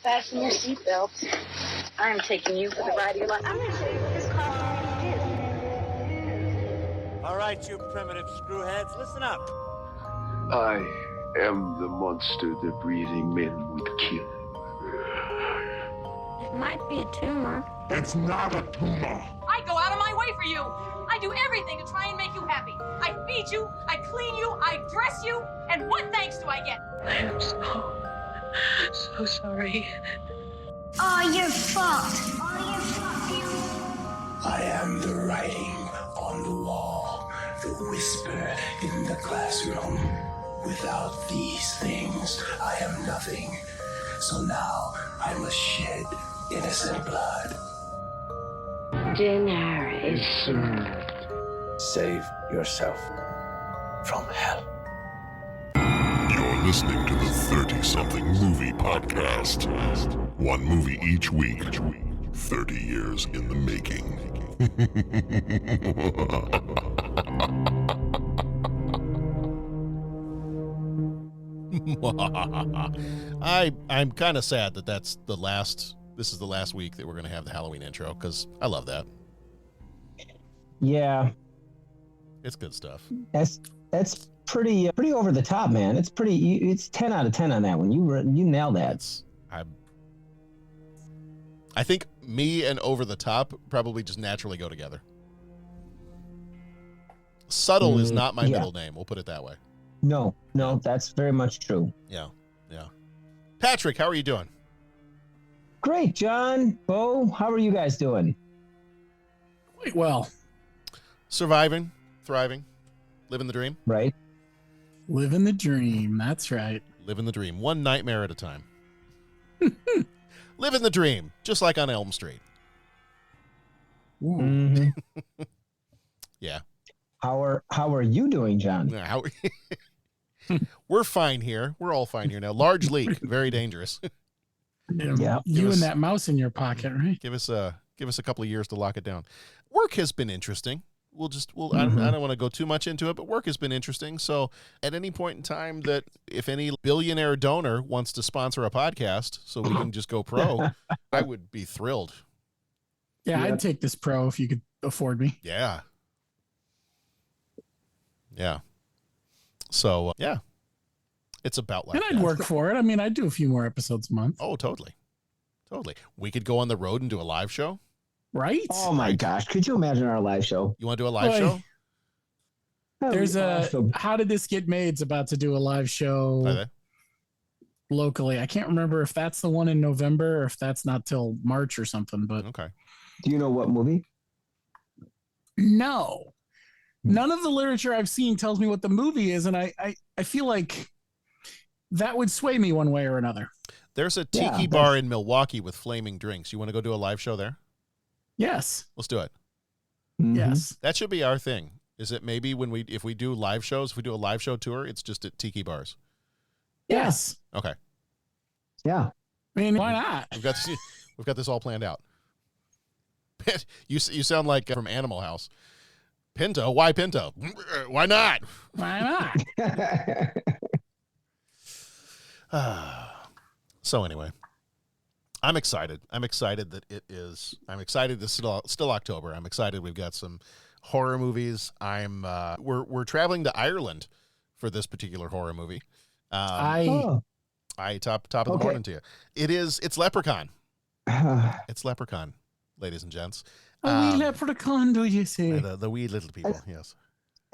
Fasten your seatbelts. I'm taking you for the ride of your life. I'm going to show you what this costume is. All right, you primitive screwheads, listen up. I am the monster the breathing men would kill. It might be a tumor. It's not a tumor. I go out of my way for you. I do everything to try and make you happy. I feed you, I clean you, I dress you, and what thanks do I get? I am so sorry. All your fault. I am the writing on the wall, the whisper in the classroom. Without these things, I am nothing. So now I must shed innocent blood. Dinner is served. Save yourself from hell. You're listening to the 30-something movie podcast. One movie each week. 30 years in the making. I'm kind of sad that this is the last week that we're going to have the Halloween intro, because I love that. Yeah, It's good stuff. that's pretty over the top, man. It's 10 out of 10 on that one. You nailed that. I think me and over the top probably just naturally go together. Subtle is not my middle name. We'll put it that way. No, that's very much true. Yeah. Patrick, how are you doing? Great, John. Bo, how are you guys doing? Quite well. Surviving, thriving, living the dream. Right. Living the dream. That's right. Living the dream. One nightmare at a time. Living the dream, just like on Elm Street. Mm-hmm. Yeah. How are you doing, John? We're fine here. We're all fine here now. Large leak, very dangerous. Yeah. You and that mouse in your pocket, right? Give us a couple of years to lock it down. Work has been interesting. I don't want to go too much into it, but work has been interesting. So at any point in time that if any billionaire donor wants to sponsor a podcast so we can just go pro, I would be thrilled. Yeah, I'd take this pro if you could afford me. Yeah. So, it's about like and I'd that. work for it. I mean, I'd do a few more episodes a month. Oh, totally. We could go on the road and do a live show. Right? Oh my gosh. Could you imagine our live show? You want to do a live show? There's How Did This Get Made's about to do a live show Are they? locally. I can't remember if that's the one in November or if that's not till March or something, but Okay. Do you know what movie? no. None of the literature I've seen tells me what the movie is, and I feel like that would sway me one way or another. There's a tiki bar in Milwaukee with flaming drinks. You want to go do a live show there? Yes. Let's do it. Mm-hmm. Yes. That should be our thing. Is it maybe if we do live shows, if we do a live show tour, it's just at tiki bars? Yes. Okay. Yeah. I mean, why not? We've got this all planned out. You sound like from Animal House. Pinto? Why Pinto? Why not? Why not? So anyway, I'm excited. I'm excited that this is still October. I'm excited we've got some horror movies. We're traveling to Ireland for this particular horror movie. Top of the morning to you. It's Lepre-Can. It's Lepre-Can, ladies and gents. A wee leprechaun, do you say? The wee little people, yes.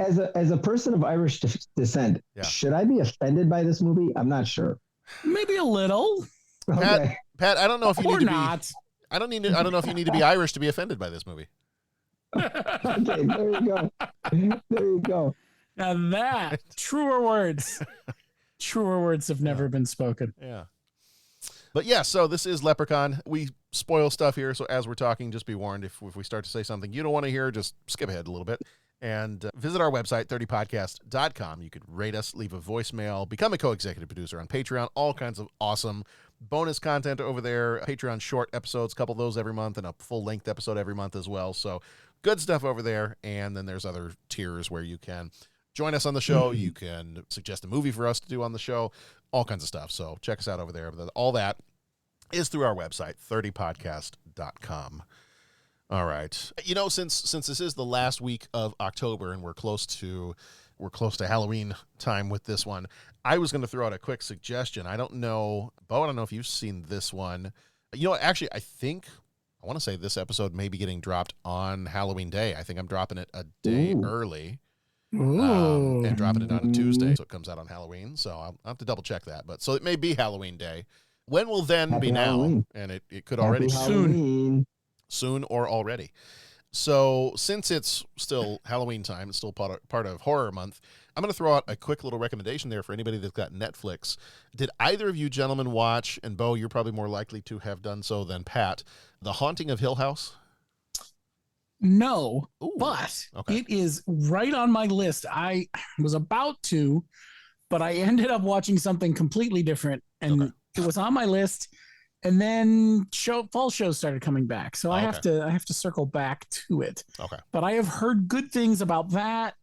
As a person of Irish descent, should I be offended by this movie? I'm not sure. Maybe a little. Okay. Pat, I don't know if you or need to not. I don't know if you need to be Irish to be offended by this movie. Okay, there you go. Now that truer words have never been spoken. Yeah. But yeah, so this is Lepre-Can. We spoil stuff here, so as we're talking, just be warned if we start to say something you don't want to hear, just skip ahead a little bit. And visit our website, 30podcast.com. You could rate us, leave a voicemail, become a co-executive producer on Patreon, all kinds of awesome bonus content over there. Patreon short episodes, a couple of those every month, and a full-length episode every month as well. So good stuff over there. And then there's other tiers where you can join us on the show. You can suggest a movie for us to do on the show, all kinds of stuff. So check us out over there. All that is through our website, 30podcast.com. All right. Since this is the last week of October and we're close to Halloween time with this one, I was going to throw out a quick suggestion. I don't know, Bo, I don't know if you've seen this one. Actually, I want to say this episode may be getting dropped on Halloween Day. I think I'm dropping it a day early. And dropping it on a Tuesday, so it comes out on Halloween. So I'll have to double check that. But so it may be Halloween Day. When will then Happy be Halloween. now? And it could Happy already Halloween. soon or already. So since it's still Halloween time, it's still part of horror month, I'm going to throw out a quick little recommendation there for anybody that's got Netflix. Did either of you gentlemen watch, and Bo, you're probably more likely to have done so than Pat, The Haunting of Hill House? No, Ooh, but okay. it is right on my list. I was about to, but I ended up watching something completely different, and it was on my list. And then fall shows started coming back, so I have to circle back to it. Okay. But I have heard good things about that.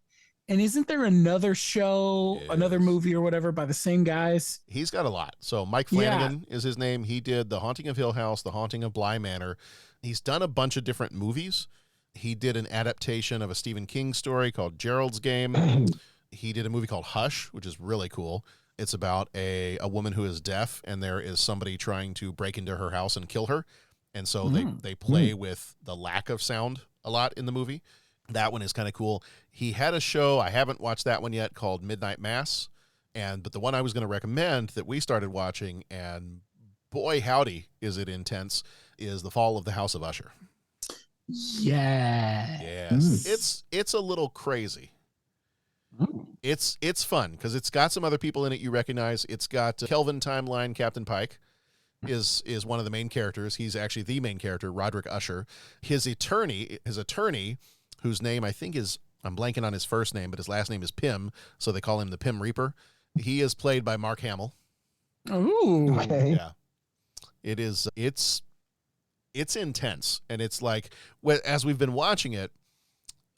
And isn't there another show, another movie or whatever by the same guys? He's got a lot. So Mike Flanagan is his name. He did The Haunting of Hill House, The Haunting of Bly Manor. He's done a bunch of different movies. He did an adaptation of a Stephen King story called Gerald's Game. He did a movie called Hush, which is really cool. It's about a woman who is deaf, and there is somebody trying to break into her house and kill her. And so they play with the lack of sound a lot in the movie. That one is kind of cool. He had a show, I haven't watched that one yet, called Midnight Mass. But the one I was going to recommend that we started watching, and boy howdy is it intense, is The Fall of the House of Usher. Yeah. Yes. It's a little crazy. It's fun because it's got some other people in it you recognize. It's got Kelvin Timeline Captain Pike is one of the main characters. He's actually the main character, Roderick Usher. His attorney, whose name I think is, I'm blanking on his first name, but his last name is Pym, so they call him the Pym Reaper. He is played by Mark Hamill. Oh, okay. Yeah. It is. It's intense, and it's like, as we've been watching it,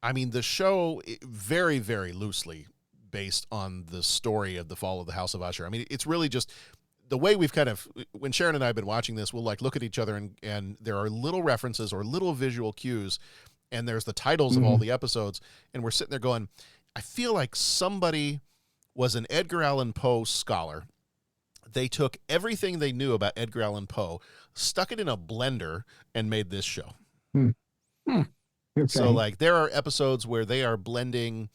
I mean, the show very, very loosely based on the story of the fall of the House of Usher. I mean, it's really just the way we've kind of, when Sharon and I have been watching this, we'll like look at each other and there are little references or little visual cues, and there's the titles of all the episodes, and we're sitting there going, I feel like somebody was an Edgar Allan Poe scholar. They took everything they knew about Edgar Allan Poe, stuck it in a blender, and made this show. Okay. So, like, there are episodes where they are blending,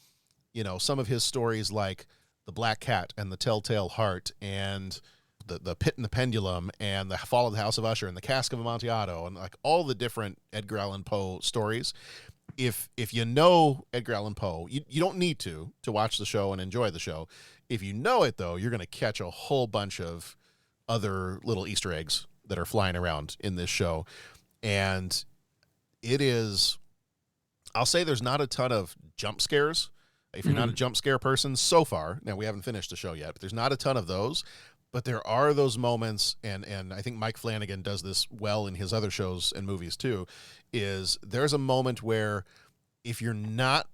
some of his stories, like The Black Cat and The Telltale Heart and the Pit and the Pendulum and The Fall of the House of Usher and The Cask of Amontillado and, like, all the different Edgar Allan Poe stories. If you know Edgar Allan Poe, you don't need to watch the show and enjoy the show. If you know it, though, you're going to catch a whole bunch of other little Easter eggs that are flying around in this show. And it is, I'll say there's not a ton of jump scares. If you're not a jump scare person so far, now we haven't finished the show yet, but there's not a ton of those. But there are those moments, and I think Mike Flanagan does this well in his other shows and movies too, is there's a moment where if you're not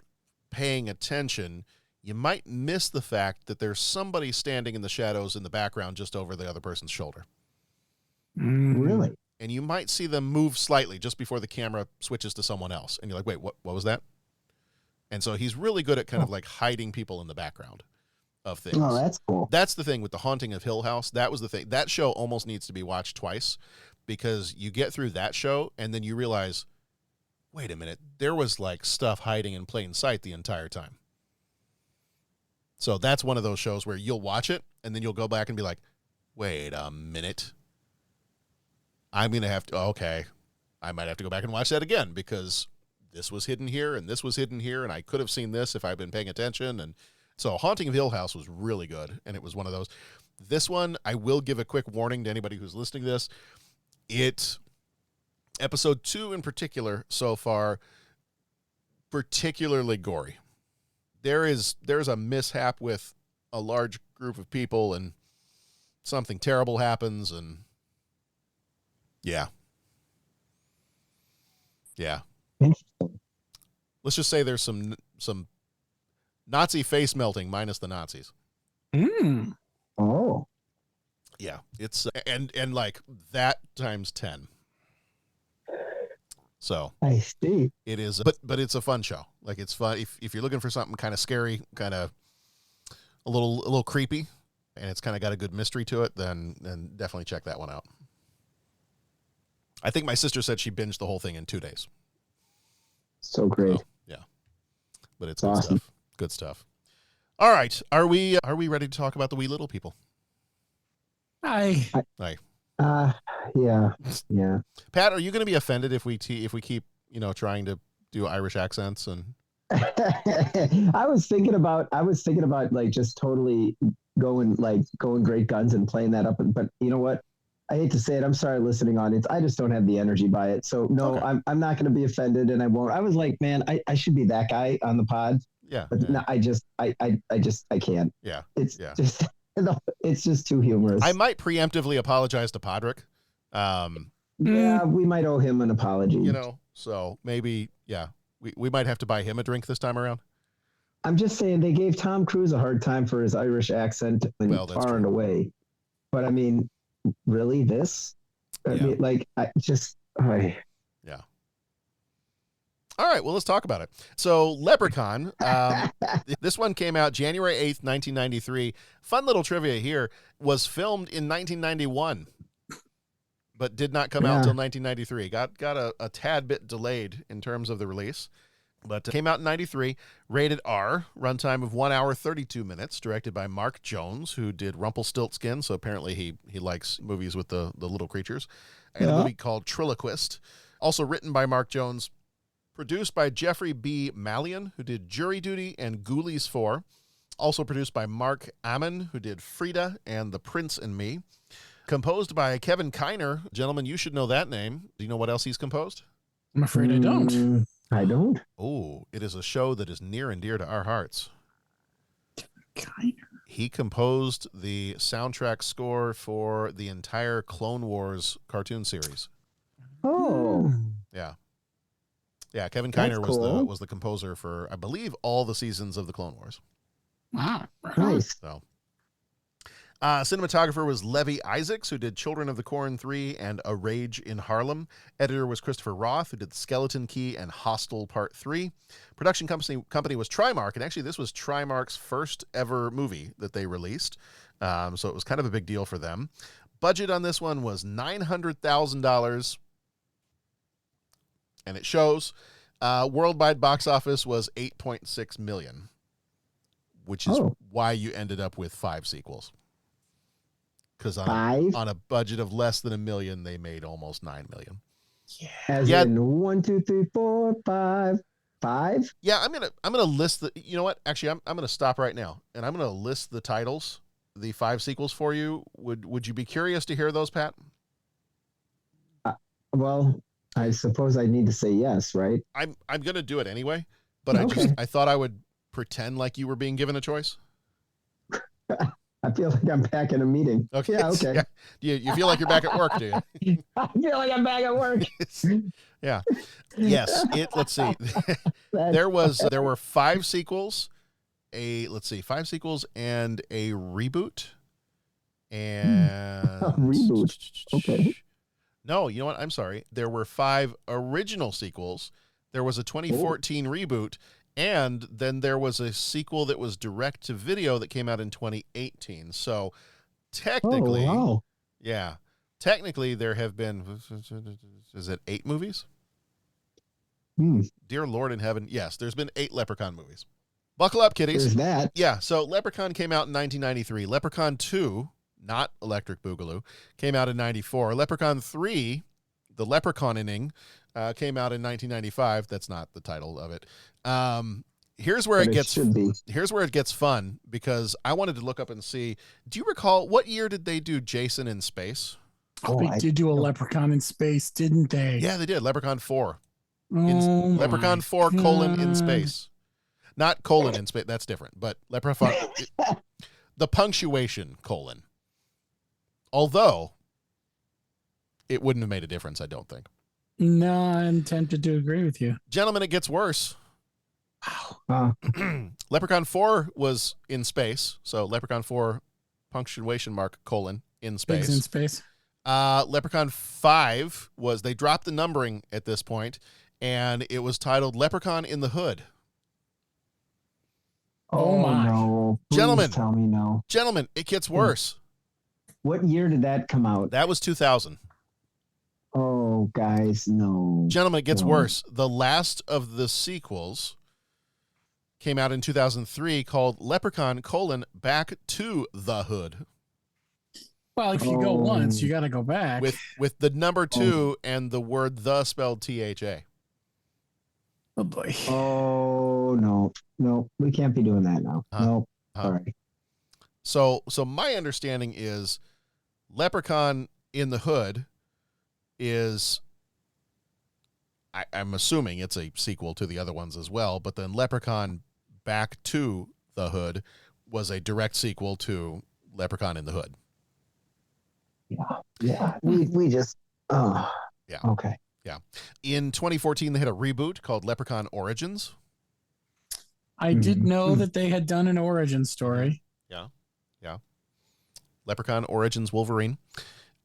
paying attention, you might miss the fact that there's somebody standing in the shadows in the background just over the other person's shoulder. Really? And you might see them move slightly just before the camera switches to someone else. And you're like, wait, what was that? And so he's really good at kind of like hiding people in the background of things. Oh, that's cool. That's the thing with The Haunting of Hill House. That was the thing. That show almost needs to be watched twice because you get through that show and then you realize, wait a minute, there was like stuff hiding in plain sight the entire time. So that's one of those shows where you'll watch it and then you'll go back and be like, wait a minute. I'm going to have to, okay, I might have to go back and watch that again because this was hidden here and this was hidden here and I could have seen this if I'd been paying attention. And so Haunting of Hill House was really good, and it was one of those. This one, I will give a quick warning to anybody who's listening to this. Episode 2 in particular so far, particularly gory. There's a mishap with a large group of people and something terrible happens and yeah. Interesting. Let's just say there's some Nazi face melting minus the Nazis. Oh. Yeah, it's and like that times 10. So I see. it is, but it's a fun show. Like it's fun if you're looking for something kind of scary, kind of a little creepy, and it's kind of got a good mystery to it. Then definitely check that one out. I think my sister said she binged the whole thing in 2 days. So great. So, yeah, but it's That's good awesome. stuff. Good stuff. All right, are we ready to talk about the wee little people? Hi. Hi. Yeah. Pat, are you going to be offended if we keep trying to do Irish accents and? I was thinking about like just totally going great guns and playing that up, but you know what? I hate to say it. I'm sorry, listening audience. I just don't have the energy by it. So no, Okay. I'm not going to be offended, and I won't. I was like, man, I should be that guy on the pod. Yeah. But no, I can't. Yeah. It's just it's just too humorous. I might preemptively apologize to Podrick. Yeah, we might owe him an apology. So maybe, yeah, we might have to buy him a drink this time around. I'm just saying they gave Tom Cruise a hard time for his Irish accent Well, that's far true. and away. But I mean, really, this? I mean, like, Yeah. All right, well, let's talk about it. So, Lepre-Can, this one came out January 8th, 1993. Fun little trivia here, was filmed in 1991, but did not come out until 1993. Got a tad bit delayed in terms of the release, but came out in 93, rated R, runtime of 1 hour, 32 minutes, directed by Mark Jones, who did Rumpelstiltskin, so apparently he likes movies with the little creatures, and a movie called Triloquist, also written by Mark Jones, produced by Jeffrey B. Mallion, who did Jury Duty and Ghoulies 4. Also produced by Mark Ammon, who did Frida and The Prince and Me. Composed by Kevin Kiner. Gentlemen, you should know that name. Do you know what else he's composed? I'm afraid I don't. I don't. Oh, it is a show that is near and dear to our hearts. Kiner. He composed the soundtrack score for the entire Clone Wars cartoon series. Oh. Yeah. Yeah, Kevin That's Kiner cool. was the composer for, I believe, all the seasons of the Clone Wars. Wow. Nice. So, cinematographer was Levi Isaacs, who did Children of the Corn 3 and A Rage in Harlem. Editor was Christopher Roth, who did The Skeleton Key and Hostel Part 3. Production company was Trimark, and actually this was Trimark's first ever movie that they released, so it was kind of a big deal for them. Budget on this one was $900,000, and it shows. Worldwide box office was $8.6 million, which is why you ended up with 5 sequels. Because on a budget of less than $1 million, they made almost $9 million. Yeah. As in 1, 2, 3, 4, 5, 5. Yeah, I'm gonna list the. You know what? Actually, I'm gonna stop right now, and I'm gonna list the titles, the 5 sequels for you. Would you be curious to hear those, Pat? Well, I suppose I need to say yes, right? I'm gonna do it anyway, but I thought I would pretend like you were being given a choice. I feel like I'm back in a meeting. Okay. Yeah, okay. Yeah. You feel like you're back at work, do you? I feel like I'm back at work. Yeah. Yes. Let's see. There were 5 sequels, 5 sequels and a reboot. And a reboot. Okay. No, you know what? I'm sorry. There were 5 original sequels. There was a 2014 reboot, and then there was a sequel that was direct to video that came out in 2018. So technically, technically there have been, is it 8 movies? Dear Lord in heaven. Yes, there's been 8 Leprechaun movies. Buckle up, kiddies. There's that. Yeah, so Leprechaun came out in 1993. Leprechaun 2, not Electric Boogaloo, came out in 94. Leprechaun 3, The Leprechauning, came out in 1995. That's not the title of it. Here's where here's where it gets fun, because I wanted to look up and see. Do you recall what year did they do Jason in Space? Oh, they did do a Leprechaun in Space, didn't they? Yeah, they did. Leprechaun 4. Leprechaun 4 : in space. Not colon in space. That's different. But Leprechaun, the punctuation : although it wouldn't have made a difference, I don't think. No, I'm tempted to agree with you. Gentlemen, it gets worse. Wow. Leprechaun 4 was in space. So Leprechaun 4 : in in space. Pigs in space. Leprechaun 5 was, they dropped the numbering at this point, and it was titled Leprechaun in the Hood. Oh my. No. Please Gentlemen. tell me no. Gentlemen, it gets worse. What year did that come out? That was 2000. Oh, guys, no. Gentlemen, it gets No. worse. The last of the sequels came out in 2003 called Leprechaun, Back to the Hood. Well, if you go once, you got to go back. With the number 2 and the word the spelled THA. Oh, boy. Oh, no. No, we can't be doing that now. No. Sorry. So my understanding is Leprechaun in the Hood is, I'm assuming it's a sequel to the other ones as well, but then Leprechaun Back to the Hood was a direct sequel to Leprechaun in the Hood. Yeah. We just, yeah. Okay. Yeah. In 2014, they had a reboot called Leprechaun Origins. I did know that they had done an origin story. Yeah. Leprechaun Origins Wolverine.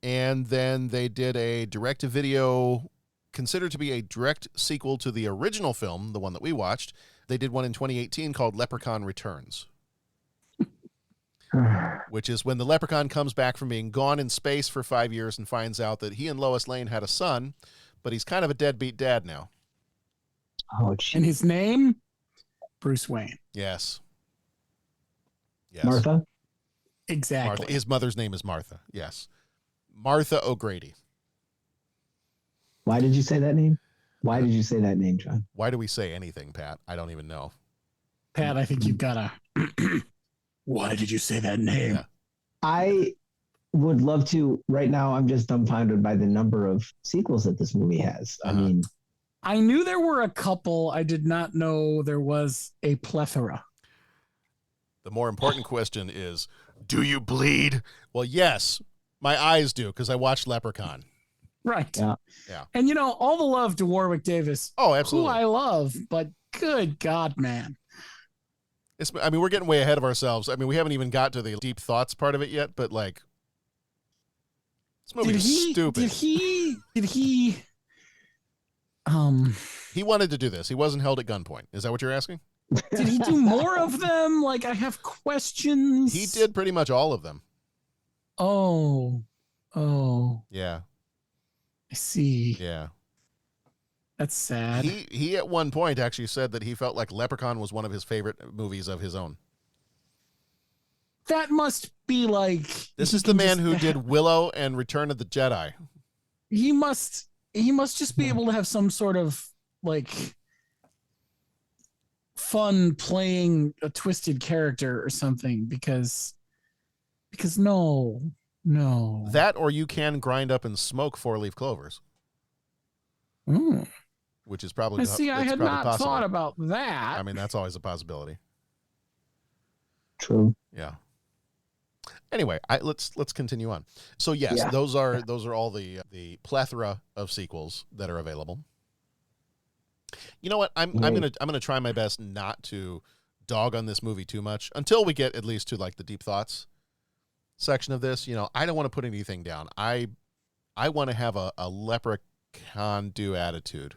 And then they did a direct-to-video, considered to be a direct sequel to the original film, the one that we watched. They did one in 2018 called Leprechaun Returns, which is when the leprechaun comes back from being gone in space for 5 years and finds out that he and Lois Lane had a son, but he's kind of a deadbeat dad now. Oh, geez. And his name? Bruce Wayne. Yes. Martha? Exactly. Martha. His mother's name is Martha. Yes. Martha O'Grady. Why did you say that name? Why did you say that name, John? Why do we say anything, Pat? I don't even know. Pat, I think you've got to. Why did you say that name? Yeah. I would love to. Right now, I'm just dumbfounded by the number of sequels that this movie has. I mean, I knew there were a couple. I did not know there was a plethora. The more important question is, do you bleed? Well, yes, my eyes do, because I watched Leprechaun. Right. Yeah. And, all the love to Warwick Davis. Oh, absolutely. Who I love, but good God, man. We're getting way ahead of ourselves. We haven't even got to the deep thoughts part of it yet, but, like, this movie is stupid. Did he, He wanted to do this. He wasn't held at gunpoint. Is that what you're asking? did he do more of them? Like, I have questions. He did pretty much all of them. Oh. Yeah. I see. Yeah. That's sad. He at one point actually said that he felt like Leprechaun was one of his favorite movies of his own. That must be like... This is the man who did Willow and Return of the Jedi. He must just be able to have some sort of, like, fun playing a twisted character or something, because no. That, or you can grind up and smoke 4-leaf clovers. Which is probably... I had not possible. thought about that. That's always a possibility. True. Yeah. Anyway, let's continue on. So yes, those are all the plethora of sequels that are available. You know what? I'm gonna try my best not to dog on this movie too much until we get at least to like the deep thoughts section of this. I don't want to put anything down. I want to have a Lepre-Can do attitude.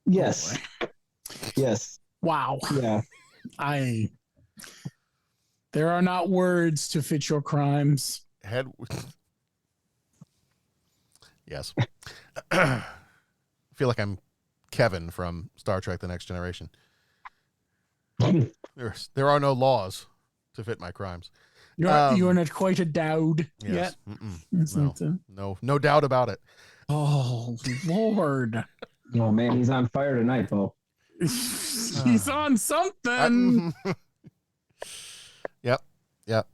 Yes. Yes. Wow. Yeah. There are not words to fit your crimes. Yes. I feel like I'm Kevin from Star Trek: The Next Generation. There are no laws to fit my crimes. You're not quite a dowd yes. yet. No doubt about it. Oh, Lord. Oh, man, he's on fire tonight, Bo. He's on something. Yep. Yep.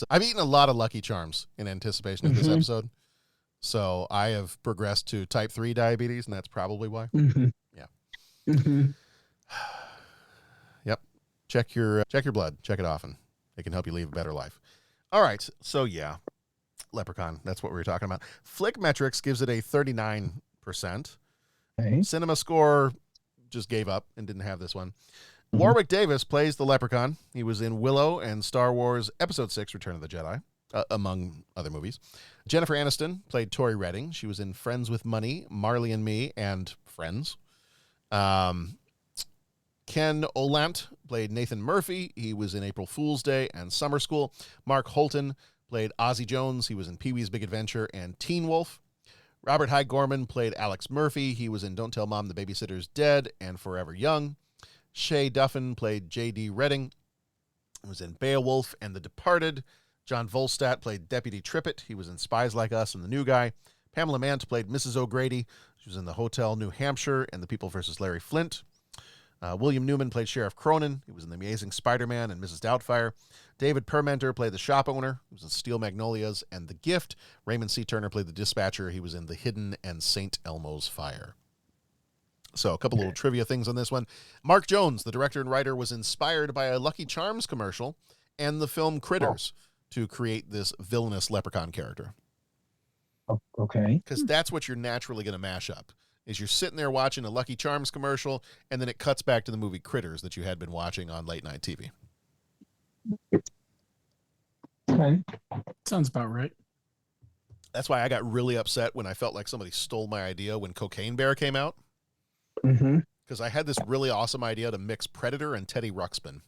I've eaten a lot of Lucky Charms in anticipation of this episode. So I have progressed to type 3 diabetes, and that's probably why. Yeah. Yep. Check your blood. Check it often. It can help you live a better life. All right. So yeah, Leprechaun. That's what we were talking about. Flickmetrics gives it a 39%. Okay. Cinema Score just gave up and didn't have this one. Warwick Davis plays the Leprechaun. He was in Willow and Star Wars Episode 6, Return of the Jedi, among other movies. Jennifer Aniston played Tori Redding. She was in Friends with Money, Marley and Me, and Friends. Ken Olant played Nathan Murphy. He was in April Fool's Day and Summer School. Mark Holton played Ozzie Jones. He was in Pee-wee's Big Adventure and Teen Wolf. Robert Hyde Gorman played Alex Murphy. He was in Don't Tell Mom the Babysitter's Dead and Forever Young. Shay Duffin played J.D. Redding. He was in Beowulf and The Departed. John Volstadt played Deputy Trippett. He was in Spies Like Us and The New Guy. Pamela Mant played Mrs. O'Grady. She was in The Hotel New Hampshire and The People vs. Larry Flint. William Newman played Sheriff Cronin. He was in The Amazing Spider-Man and Mrs. Doubtfire. David Permenter played the shop owner. He was in Steel Magnolias and The Gift. Raymond C. Turner played the dispatcher. He was in The Hidden and St. Elmo's Fire. So a couple little trivia things on this one. Mark Jones, the director and writer, was inspired by a Lucky Charms commercial and the film Critters to create this villainous leprechaun character. Okay. Because that's what you're naturally going to mash up. Is you're sitting there watching a Lucky Charms commercial, and then it cuts back to the movie Critters that you had been watching on late night TV. Okay. Sounds about right. That's why I got really upset when I felt like somebody stole my idea when Cocaine Bear came out. Mm-hmm. Because I had this really awesome idea to mix Predator and Teddy Ruxpin.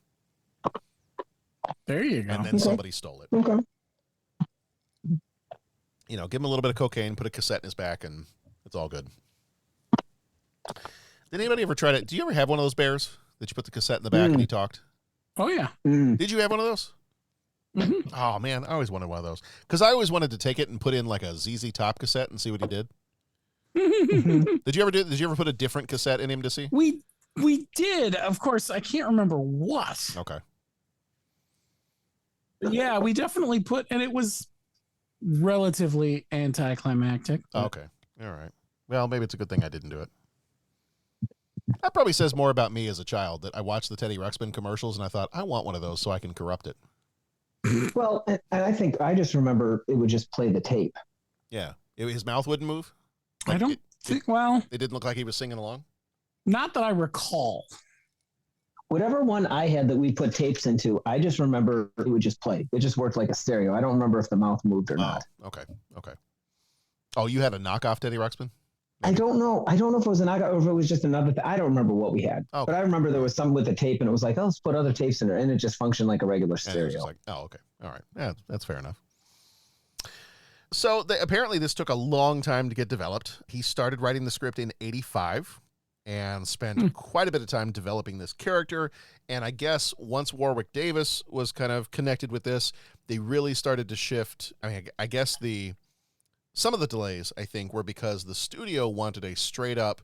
There you go. And then somebody stole it. Okay. You know, give him a little bit of cocaine, put a cassette in his back, and it's all good. Did anybody ever try to... Do you ever have one of those bears that you put the cassette in the back and he talked? Oh, yeah. Did you have one of those? Mm-hmm. Oh, man, I always wanted one of those. Because I always wanted to take it and put in like a ZZ Top cassette and see what he did. Did you ever put a different cassette in him to see? We did. Of course, I can't remember what. Okay. Yeah, we definitely put... And it was relatively anticlimactic. Okay. All right. Well, maybe it's a good thing I didn't do it. That probably says more about me as a child, that I watched the Teddy Ruxpin commercials and I thought, I want one of those so I can corrupt it. Well, and I think I just remember it would just play the tape. Yeah. His mouth wouldn't move? I don't think, well... It didn't look like he was singing along? Not that I recall. Whatever one I had that we put tapes into, I just remember it would just play. It just worked like a stereo. I don't remember if the mouth moved or not. Okay. Oh, you had a knockoff Teddy Ruxpin? I don't know. I don't know if it was a knockout or if it was just another thing. I don't remember what we had. Okay. But I remember there was some with the tape and it was like, oh, let's put other tapes in there. And it just functioned like a regular stereo. Like, oh, okay. All right. Yeah, that's fair enough. So apparently this took a long time to get developed. He started writing the script in 1985 and spent quite a bit of time developing this character. And I guess once Warwick Davis was kind of connected with this, they really started to shift. I mean, I guess some of the delays, I think, were because the studio wanted a straight-up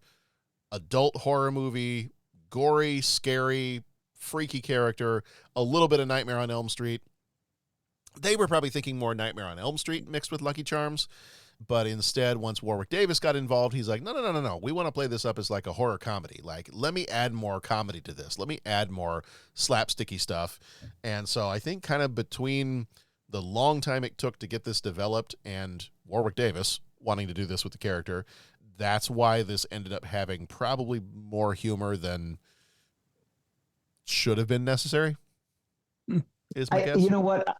adult horror movie, gory, scary, freaky character, a little bit of Nightmare on Elm Street. They were probably thinking more Nightmare on Elm Street mixed with Lucky Charms, but instead, once Warwick Davis got involved, he's like, no. We want to play this up as like a horror comedy. Like, let me add more comedy to this. Let me add more slapsticky stuff. And so I think kind of between the long time it took to get this developed and Warwick Davis wanting to do this with the character, that's why this ended up having probably more humor than should have been necessary. Is my guess. You know what?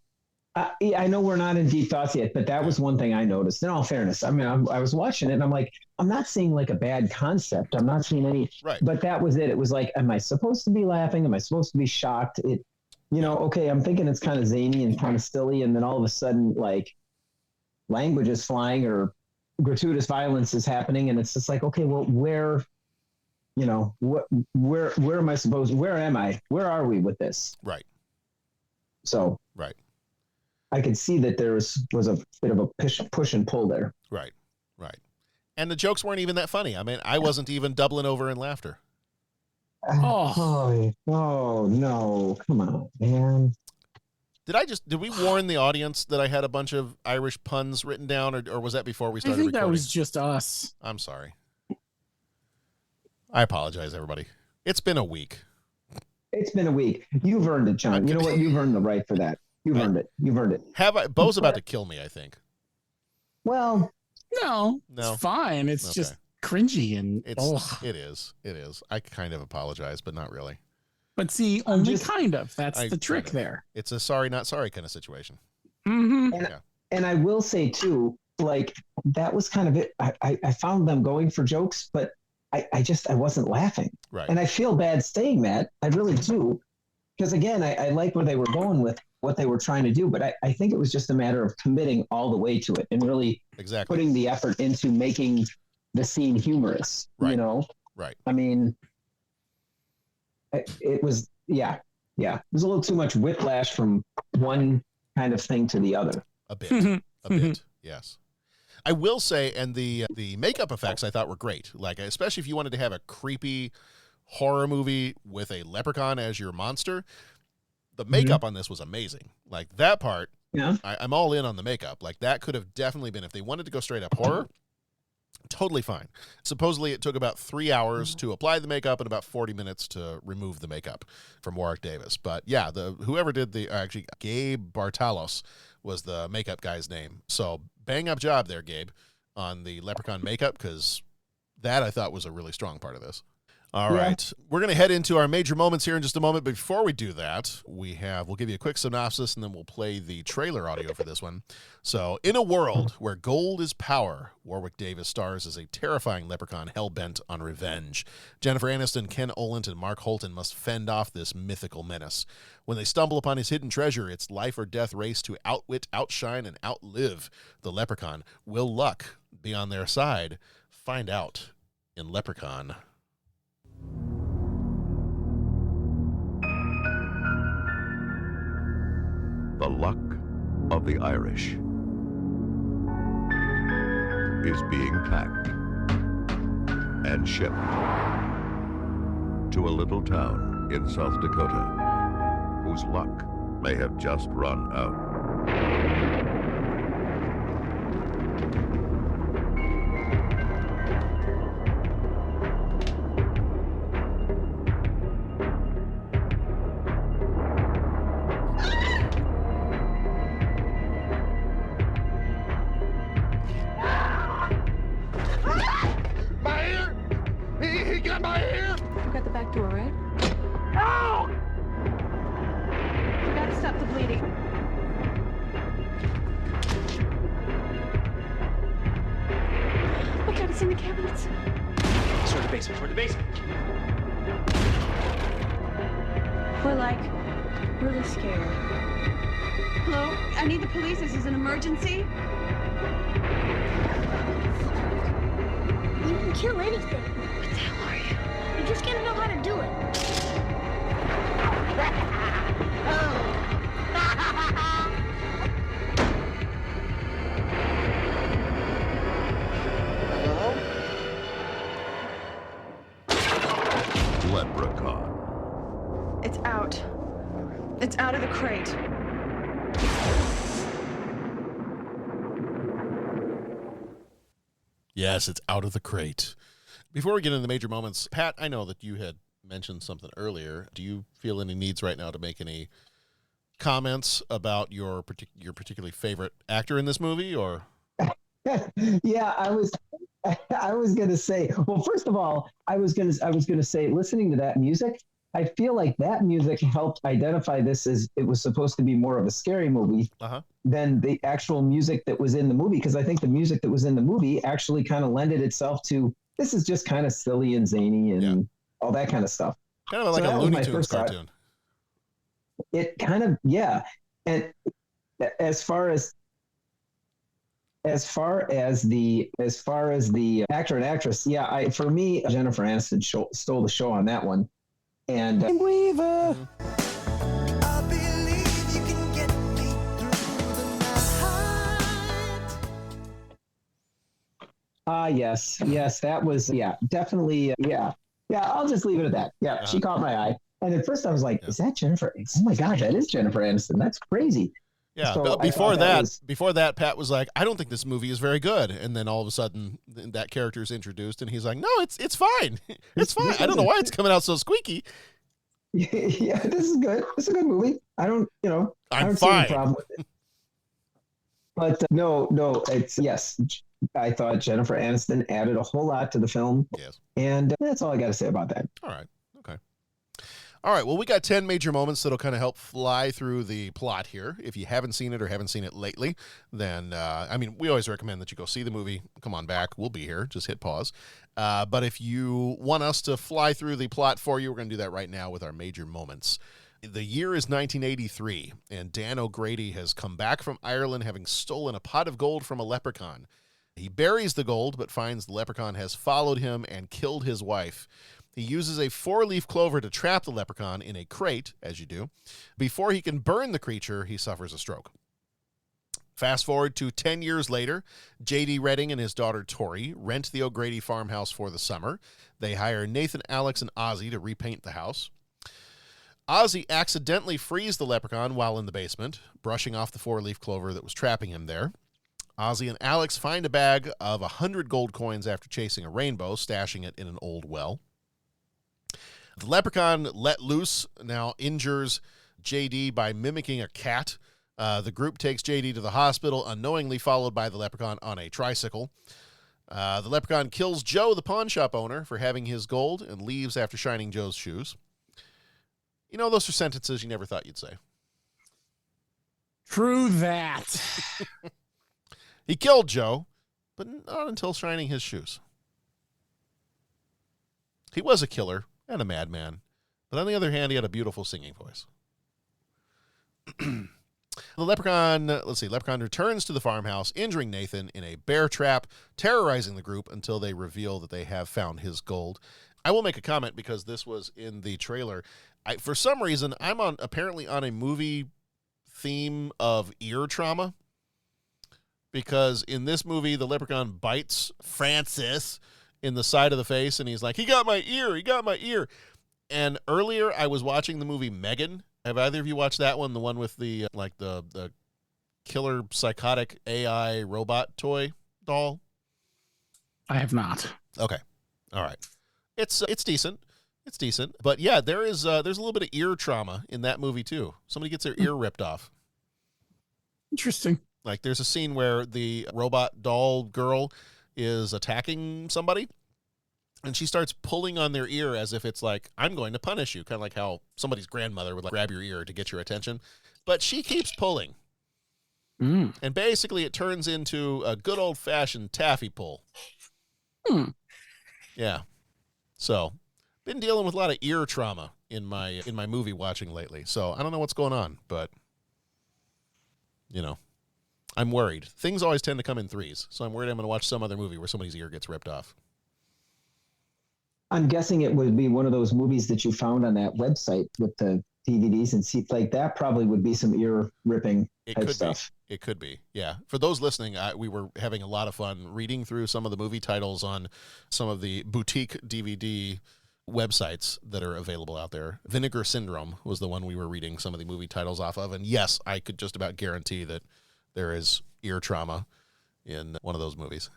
I know we're not in deep thoughts yet, but that was one thing I noticed. In all fairness, I mean, I was watching it and I'm like, I'm not seeing like a bad concept. I'm not seeing any. Right. But that was it. It was like, am I supposed to be laughing? Am I supposed to be shocked? Okay, I'm thinking it's kind of zany and kind of silly, and then all of a sudden, like, language is flying or gratuitous violence is happening, and it's just like, okay, well, where am I supposed? Where am I? Where are we with this? Right. So. Right. I could see that there was a bit of a push and pull there. Right. And the jokes weren't even that funny. I mean, I wasn't even doubling over in laughter. Oh no! Come on, man. Did we warn the audience that I had a bunch of Irish puns written down, or was that before we started recording? That was just us. I'm sorry. I apologize, everybody. It's been a week. It's been a week. You've earned it, John. You know what? You've earned the right for that. You've earned it. You've earned it. Bo's about to kill me, I think. Well, no. It's fine. It's just cringy and it is. I kind of apologize, but not really. But see, only just- kind of. That's I the trick kind of. there. It's a sorry, not sorry kind of situation. Mm-hmm. And I will say too, like that was kind of it. I found them going for jokes, but I wasn't laughing. Right. And I feel bad saying that. I really do. Because again, I like where they were going with what they were trying to do, but I think it was just a matter of committing all the way to it and really Exactly. putting the effort into making the scene humorous. Right. You know? Right. I mean, it was, yeah. It was a little too much whiplash from one kind of thing to the other. A bit, yes. I will say, and the makeup effects I thought were great. Like, especially if you wanted to have a creepy horror movie with a leprechaun as your monster, the makeup on this was amazing. Like that part, yeah, I'm all in on the makeup. Like that could have definitely been, if they wanted to go straight up horror, totally fine. Supposedly it took about 3 hours to apply the makeup and about 40 minutes to remove the makeup from Warwick Davis. But yeah, whoever did actually Gabe Bartalos was the makeup guy's name. So bang up job there, Gabe, on the Leprechaun makeup, because that I thought was a really strong part of this. All right. We're going to head into our major moments here in just a moment. But before we do that, we'll give you a quick synopsis and then we'll play the trailer audio for this one. So, in a world where gold is power, Warwick Davis stars as a terrifying leprechaun hell-bent on revenge. Jennifer Aniston, Ken Oland, and Mark Holton must fend off this mythical menace. When they stumble upon his hidden treasure, it's life or death race to outwit, outshine, and outlive the leprechaun. Will luck be on their side? Find out in Lepre-Can. The luck of the Irish is being packed and shipped to a little town in South Dakota whose luck may have just run out. Door, right? No! You gotta stop the bleeding. Look out, it's in the cabinets. Toward the basement. We're like really scared. Hello? I need the police. This is an emergency. You can kill anything. What the hell are you? You just gotta know how to do it. Lepre-Can. It's out. It's out of the crate. Yes, it's out of the crate. Before we get into the major moments, Pat, I know that you had mentioned something earlier. Do you feel any needs right now to make any comments about your particularly favorite actor in this movie, or? Yeah, I was going to say, well, first of all, I was going to say, listening to that music, I feel like that music helped identify this as it was supposed to be more of a scary movie than the actual music that was in the movie. Because I think the music that was in the movie actually kind of lended itself to, this is just kind of silly and zany and all that kind of stuff. Kind of like a Looney Tunes cartoon. It kind of, yeah. And as far as the actor and actress, yeah, for me, Jennifer Aniston stole the show on that one. And Weaver. I believe you can get me through the night. Yes, that was, definitely, yeah. I'll just leave it at that. Yeah, she caught my eye, and at first I was like, "Is that Jennifer? Oh my God, that is Jennifer Aniston. That's crazy." Yeah, so but before that, Pat was like, "I don't think this movie is very good," and then all of a sudden, that character is introduced, and he's like, "No, it's fine. It's fine. I don't know why it's coming out so squeaky." Yeah, this is good. It's a good movie. I don't I'm see fine. any problem with it. But no, it's yes. I thought Jennifer Aniston added a whole lot to the film. Yes, and that's all I got to say about that. All right. Okay. All right, well, we got 10 major moments that'll kind of help fly through the plot here. If you haven't seen it or haven't seen it lately, then, we always recommend that you go see the movie. Come on back. We'll be here. Just hit pause. But if you want us to fly through the plot for you, we're going to do that right now with our major moments. The year is 1983, and Dan O'Grady has come back from Ireland having stolen a pot of gold from a leprechaun. He buries the gold, but finds the leprechaun has followed him and killed his wife. He uses a 4-leaf clover to trap the leprechaun in a crate, as you do. Before he can burn the creature, he suffers a stroke. Fast forward to 10 years later, J.D. Redding and his daughter Tori rent the O'Grady farmhouse for the summer. They hire Nathan, Alex, and Ozzy to repaint the house. Ozzy accidentally frees the leprechaun while in the basement, brushing off the 4-leaf clover that was trapping him there. Ozzy and Alex find a bag of 100 gold coins after chasing a rainbow, stashing it in an old well. The leprechaun let loose now injures JD by mimicking a cat. The group takes JD to the hospital, unknowingly followed by the leprechaun on a tricycle. The leprechaun kills Joe, the pawn shop owner, for having his gold and leaves after shining Joe's shoes. You know, those are sentences you never thought you'd say. True that. He killed Joe, but not until shining his shoes. He was a killer and a madman, but on the other hand, he had a beautiful singing voice. The leprechaun returns to the farmhouse, injuring Nathan in a bear trap, terrorizing the group until they reveal that they have found his gold. I will make a comment because this was in the trailer. For some reason, I'm apparently on a movie theme of ear trauma, because in this movie, the leprechaun bites Francis in the side of the face, and he's like, he got my ear. And earlier, I was watching the movie Megan. Have either of you watched that one? The one with the killer psychotic AI robot toy doll? I have not. Okay. All right. It's decent. It's decent. But yeah, there's a little bit of ear trauma in that movie too. Somebody gets their ear ripped off. Interesting. Like there's a scene where the robot doll girl is attacking somebody, and she starts pulling on their ear as if it's like, I'm going to punish you. Kind of like how somebody's grandmother would grab your ear to get your attention. But she keeps pulling. Mm. And basically it turns into a good old-fashioned taffy pull. Yeah. So, been dealing with a lot of ear trauma in my movie watching lately. So, I don't know what's going on, but, I'm worried. Things always tend to come in threes, so I'm worried I'm going to watch some other movie where somebody's ear gets ripped off. I'm guessing it would be one of those movies that you found on that website with the DVDs and see, like that probably would be some ear ripping type stuff. It could be, yeah. For those listening, we were having a lot of fun reading through some of the movie titles on some of the boutique DVD websites that are available out there. Vinegar Syndrome was the one we were reading some of the movie titles off of, and yes, I could just about guarantee that there is ear trauma in one of those movies.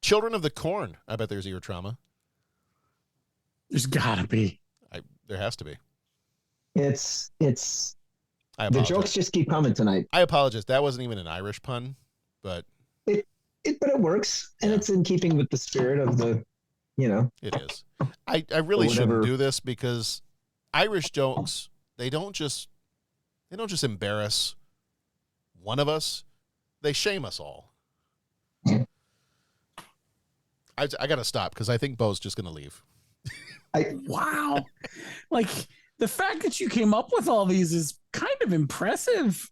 Children of the Corn, I bet there's ear trauma. There's gotta be. There has to be. It's the jokes just keep coming tonight. I apologize. That wasn't even an Irish pun, but but it works, and it's in keeping with the spirit of the, It is. I really shouldn't do this because Irish jokes, they don't just embarrass one of us, they shame us all. I got to stop because I think Bo's just going to leave. Wow. Like, the fact that you came up with all these is kind of impressive.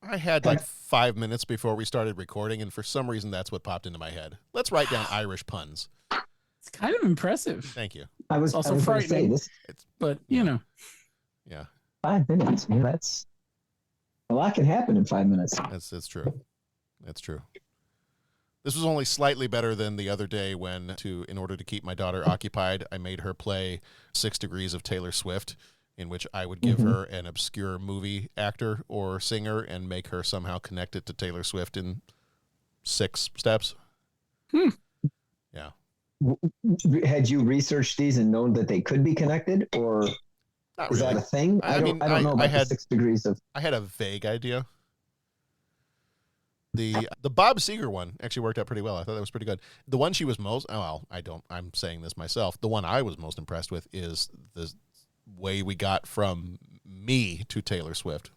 I had like 5 minutes before we started recording, and for some reason that's what popped into my head. Let's write down Irish puns. It's kind of impressive. Thank you. I was also frightening. But, Yeah. 5 minutes, man, that's a lot can happen in 5 minutes. That's true. That's true. This was only slightly better than the other day when, in order to keep my daughter occupied, I made her play 6 Degrees of Taylor Swift, in which I would give her an obscure movie actor or singer and make her somehow connect it to Taylor Swift in 6 steps. Yeah. Had you researched these and known that they could be connected, or Not is really. that a thing? I don't know about the 6 degrees of. I had a vague idea. The Bob Seger one actually worked out pretty well. I thought that was pretty good. The one she was most, I'm saying this myself. The one I was most impressed with is the way we got from me to Taylor Swift.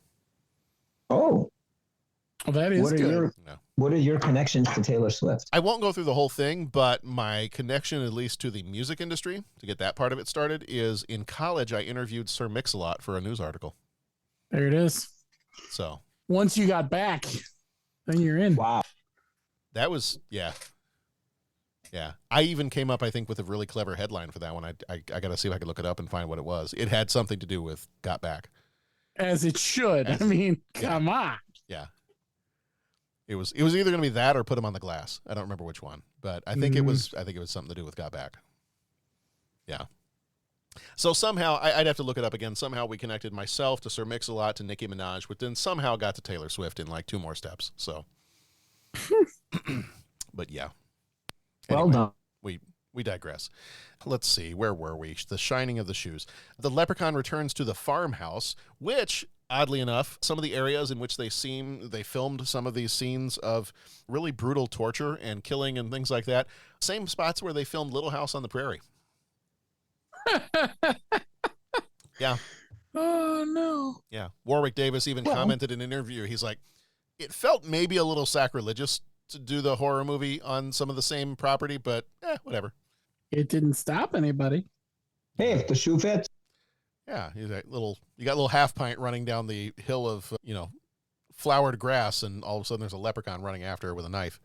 Oh. Well, that is good. What are your connections to Taylor Swift? I won't go through the whole thing, but my connection, at least to the music industry, to get that part of it started, is in college I interviewed Sir Mix-a-Lot for a news article. There it is. So once you got back, then you're in. Wow. That was, yeah. I even came up, I think, with a really clever headline for that one. I got to see if I can look it up and find what it was. It had something to do with Got Back. As it should. Come on. Yeah. It was either going to be that or Put Him on the Glass. I don't remember which one, but I think it was something to do with Got Back. Yeah. So somehow I'd have to look it up again. Somehow we connected myself to Sir Mix-a-Lot to Nicki Minaj, which then somehow got to Taylor Swift in like 2 more steps. So, but yeah. Well done. We digress. Let's see. Where were we? The Shining of the Shoes. The Leprechaun returns to the farmhouse, which, oddly enough, some of the areas in which they filmed some of these scenes of really brutal torture and killing and things like that, same spots where they filmed Little House on the Prairie. Yeah. Oh, no. Yeah. Warwick Davis even commented in an interview. He's like, it felt maybe a little sacrilegious to do the horror movie on some of the same property, but whatever. It didn't stop anybody. Hey, if the shoe fits. Yeah, you got little half pint running down the hill of flowered grass, and all of a sudden there's a leprechaun running after her with a knife.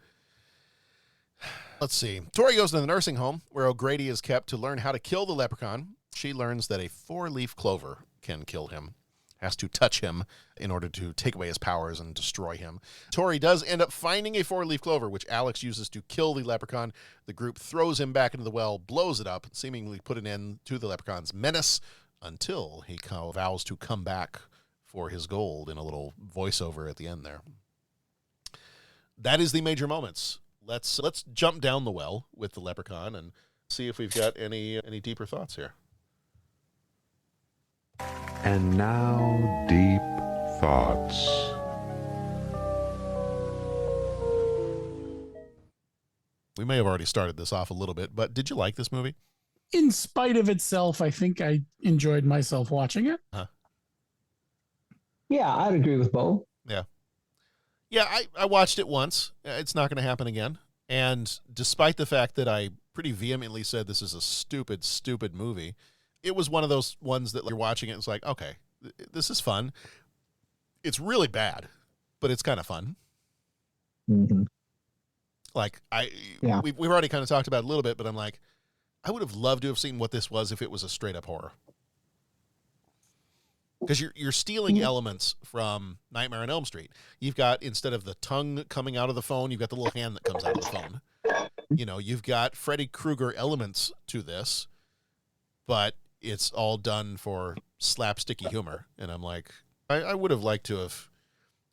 Let's see. Tori goes to the nursing home where O'Grady is kept to learn how to kill the leprechaun. She learns that a 4-leaf clover can kill him. Has to touch him in order to take away his powers and destroy him. Tori does end up finding a 4-leaf clover, which Alex uses to kill the leprechaun. The group throws him back into the well, blows it up, seemingly put an end to the leprechaun's menace until he vows to come back for his gold in a little voiceover at the end there. That is the major moments. Let's jump down the well with the leprechaun and see if we've got any deeper thoughts here. And now, deep thoughts. We may have already started this off a little bit, but did you like this movie? In spite of itself, I think I enjoyed myself watching it. Huh. Yeah, I'd agree with Bo. Yeah. Yeah, I watched it once. It's not going to happen again. And despite the fact that I pretty vehemently said this is a stupid, stupid movie, it was one of those ones that you're watching it and it's like, okay, this is fun. It's really bad, but it's kind of fun. Mm-hmm. Like, we've already kind of talked about it a little bit, but I'm like, I would have loved to have seen what this was if it was a straight up horror. Because you're stealing elements from Nightmare on Elm Street. You've got, instead of the tongue coming out of the phone, you've got the little hand that comes out of the phone. You've got Freddy Krueger elements to this, but it's all done for slapsticky humor. And I'm like, I would have liked to have,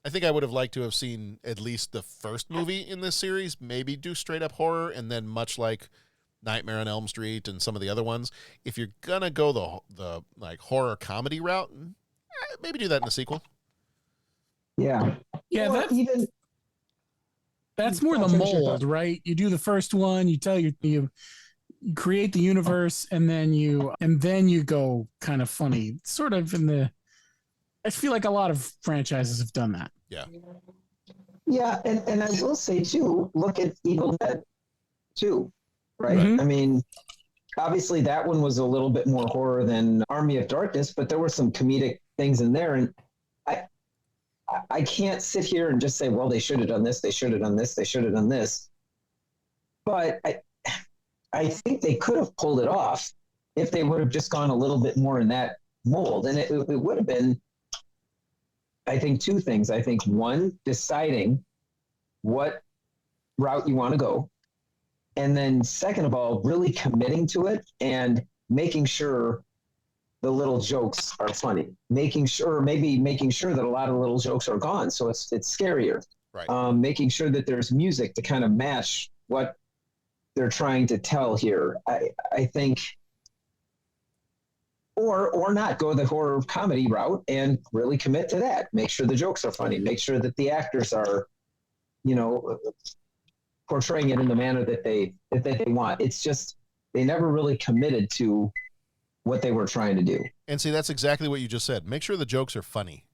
I think I would have liked to have seen at least the first movie in this series maybe do straight up horror, and then much like Nightmare on Elm Street and some of the other ones, if you're gonna go the like horror comedy route, maybe do that in the sequel. Yeah. That's more the mold, right? You do the first one, you create the universe, and then you go kind of funny, sort of I feel like a lot of franchises have done that. Yeah. Yeah, and I will say too, look at Evil Dead 2. Right. Mm-hmm. I mean, obviously that one was a little bit more horror than Army of Darkness, but there were some comedic things in there. And I can't sit here and just say, well, they should have done this. They should have done this. They should have done this. But I think they could have pulled it off if they would have just gone a little bit more in that mold. And it would have been, I think, 2 things. I think, one, deciding what route you want to go. And then second of all, really committing to it and making sure the little jokes are funny, making sure that a lot of little jokes are gone. So it's scarier. Right. Making sure that there's music to kind of match what they're trying to tell here. I think, or not go the horror comedy route and really commit to that. Make sure the jokes are funny. Make sure that the actors are, portraying it in the manner that they want. It's just they never really committed to what they were trying to do. And see, that's exactly what you just said. Make sure the jokes are funny.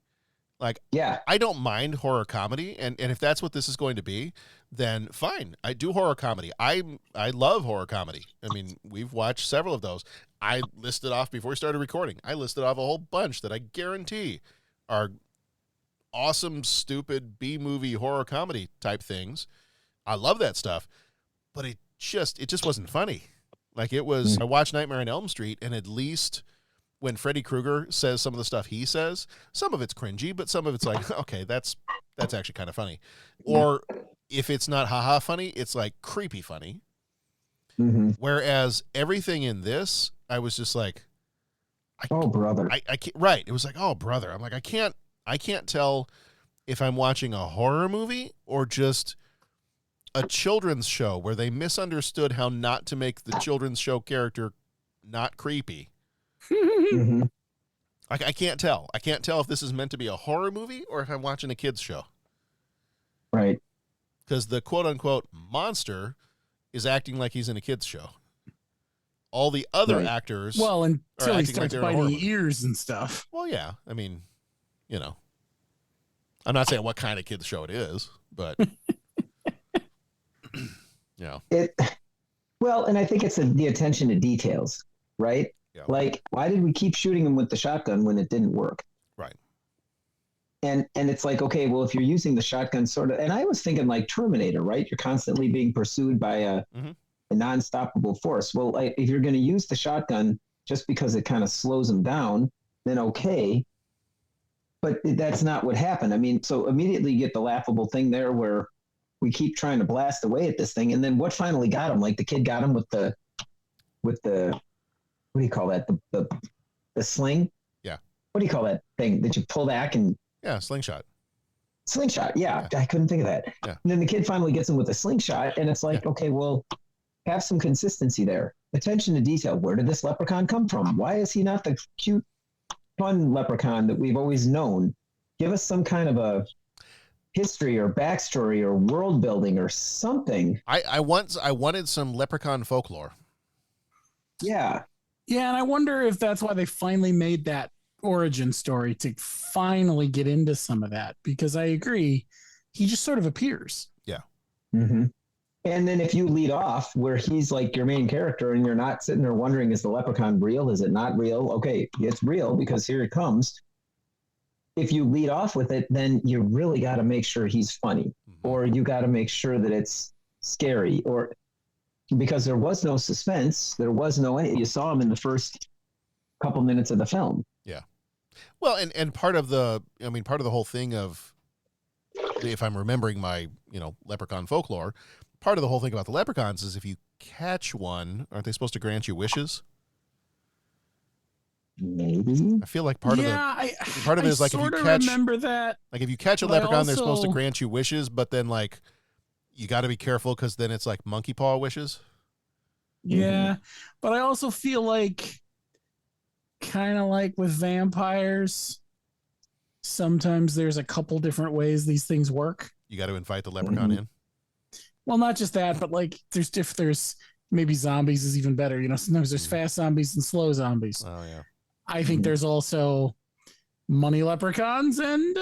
Like, yeah, I don't mind horror comedy, and if that's what this is going to be, then fine. I do horror comedy. I love horror comedy. I mean, we've watched several of those. I listed off before we started recording. I listed off a whole bunch that I guarantee are awesome, stupid B-movie horror comedy type things. I love that stuff, but it just wasn't funny. Like it was, I watched Nightmare on Elm Street, and at least when Freddy Krueger says some of the stuff he says, some of it's cringy, but some of it's like, okay, that's actually kind of funny. Or if it's not haha funny, it's like creepy funny. Mm-hmm. Whereas everything in this, I was just like, oh brother, I can't, right. It was like, oh brother. I'm like, I can't tell if I'm watching a horror movie or just a children's show where they misunderstood how not to make the children's show character not creepy. Mm-hmm. I can't tell. I can't tell if this is meant to be a horror movie or if I'm watching a kid's show. Right. Because the quote-unquote monster is acting like he's in a kid's show. All the other actors until he starts like biting ears and stuff. Well, yeah. I mean, I'm not saying what kind of kid's show it is, but... Yeah. Well, and I think it's the attention to details, right? Yeah. Like, why did we keep shooting him with the shotgun when it didn't work? Right. And it's like, okay, well, if you're using the shotgun sort of, and I was thinking like Terminator, right? You're constantly being pursued by a non-stoppable force. Well, like, if you're going to use the shotgun just because it kind of slows him down, then okay. But that's not what happened. I mean, so immediately you get the laughable thing there where we keep trying to blast away at this thing. And then what finally got him? Like the kid got him with the, what do you call that? The sling? Yeah. What do you call that thing that you pull back and? Yeah, slingshot. Slingshot. Yeah. I couldn't think of that. Yeah. And then the kid finally gets him with a slingshot and it's like, okay, well, have some consistency there. Attention to detail. Where did this leprechaun come from? Why is he not the cute, fun leprechaun that we've always known? Give us some kind of a history or backstory or world building or something. I wanted some Leprechaun folklore. Yeah. Yeah, and I wonder if that's why they finally made that origin story, to finally get into some of that, because I agree, he just sort of appears. Yeah. Mm-hmm. And then if you lead off where he's like your main character and you're not sitting there wondering, is the leprechaun real? Is it not real? Okay, it's real because here it comes. If you lead off with it, then you really got to make sure he's funny, or you got to make sure that it's scary, or because there was no suspense, there was no, you saw him in the first couple minutes of the film. Yeah. Well, and part of the whole thing of, if I'm remembering my, Leprechaun folklore, part of the whole thing about the leprechauns is if you catch one, aren't they supposed to grant you wishes? Maybe. I feel like part of it is like, if you catch, remember that. Like if you catch a leprechaun, they're supposed to grant you wishes, but then like you got to be careful because then it's like monkey paw wishes. Yeah, but I also feel like, kind of like with vampires, sometimes there's a couple different ways these things work. You got to invite the leprechaun in. Well, not just that, but like there's maybe zombies is even better. Sometimes there's fast zombies and slow zombies. Oh yeah. I think there's also money leprechauns and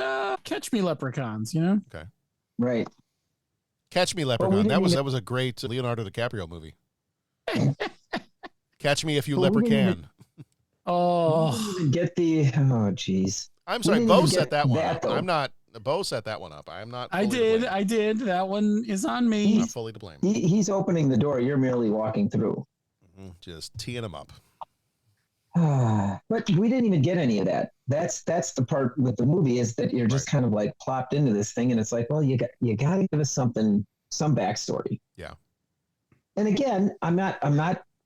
catch me leprechauns, Okay. Right. Catch Me Leprechaun. That was a great Leonardo DiCaprio movie. Catch Me If You Lepre-Can. Get the, oh geez. I'm sorry, Bo set that one up. I'm not, Bo set that one up. I'm not. I did. That one is on me. I'm not fully to blame. He's opening the door. You're merely walking through. Just teeing him up. But we didn't even get any of that. That's the part with the movie, is that you're just kind of like plopped into this thing, and it's like, well, you got to give us some backstory. Yeah. And again, I'm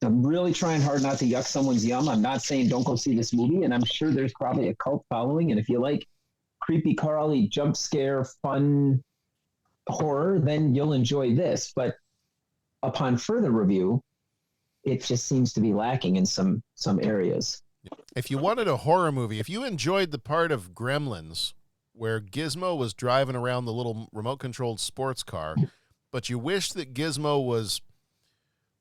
really trying hard not to yuck someone's yum. I'm not saying don't go see this movie, and I'm sure there's probably a cult following, and if you like creepy crawly jump scare fun horror, then you'll enjoy this. But upon further review, it just seems to be lacking in some areas. If you wanted a horror movie, if you enjoyed the part of Gremlins where Gizmo was driving around the little remote-controlled sports car, but you wish that Gizmo was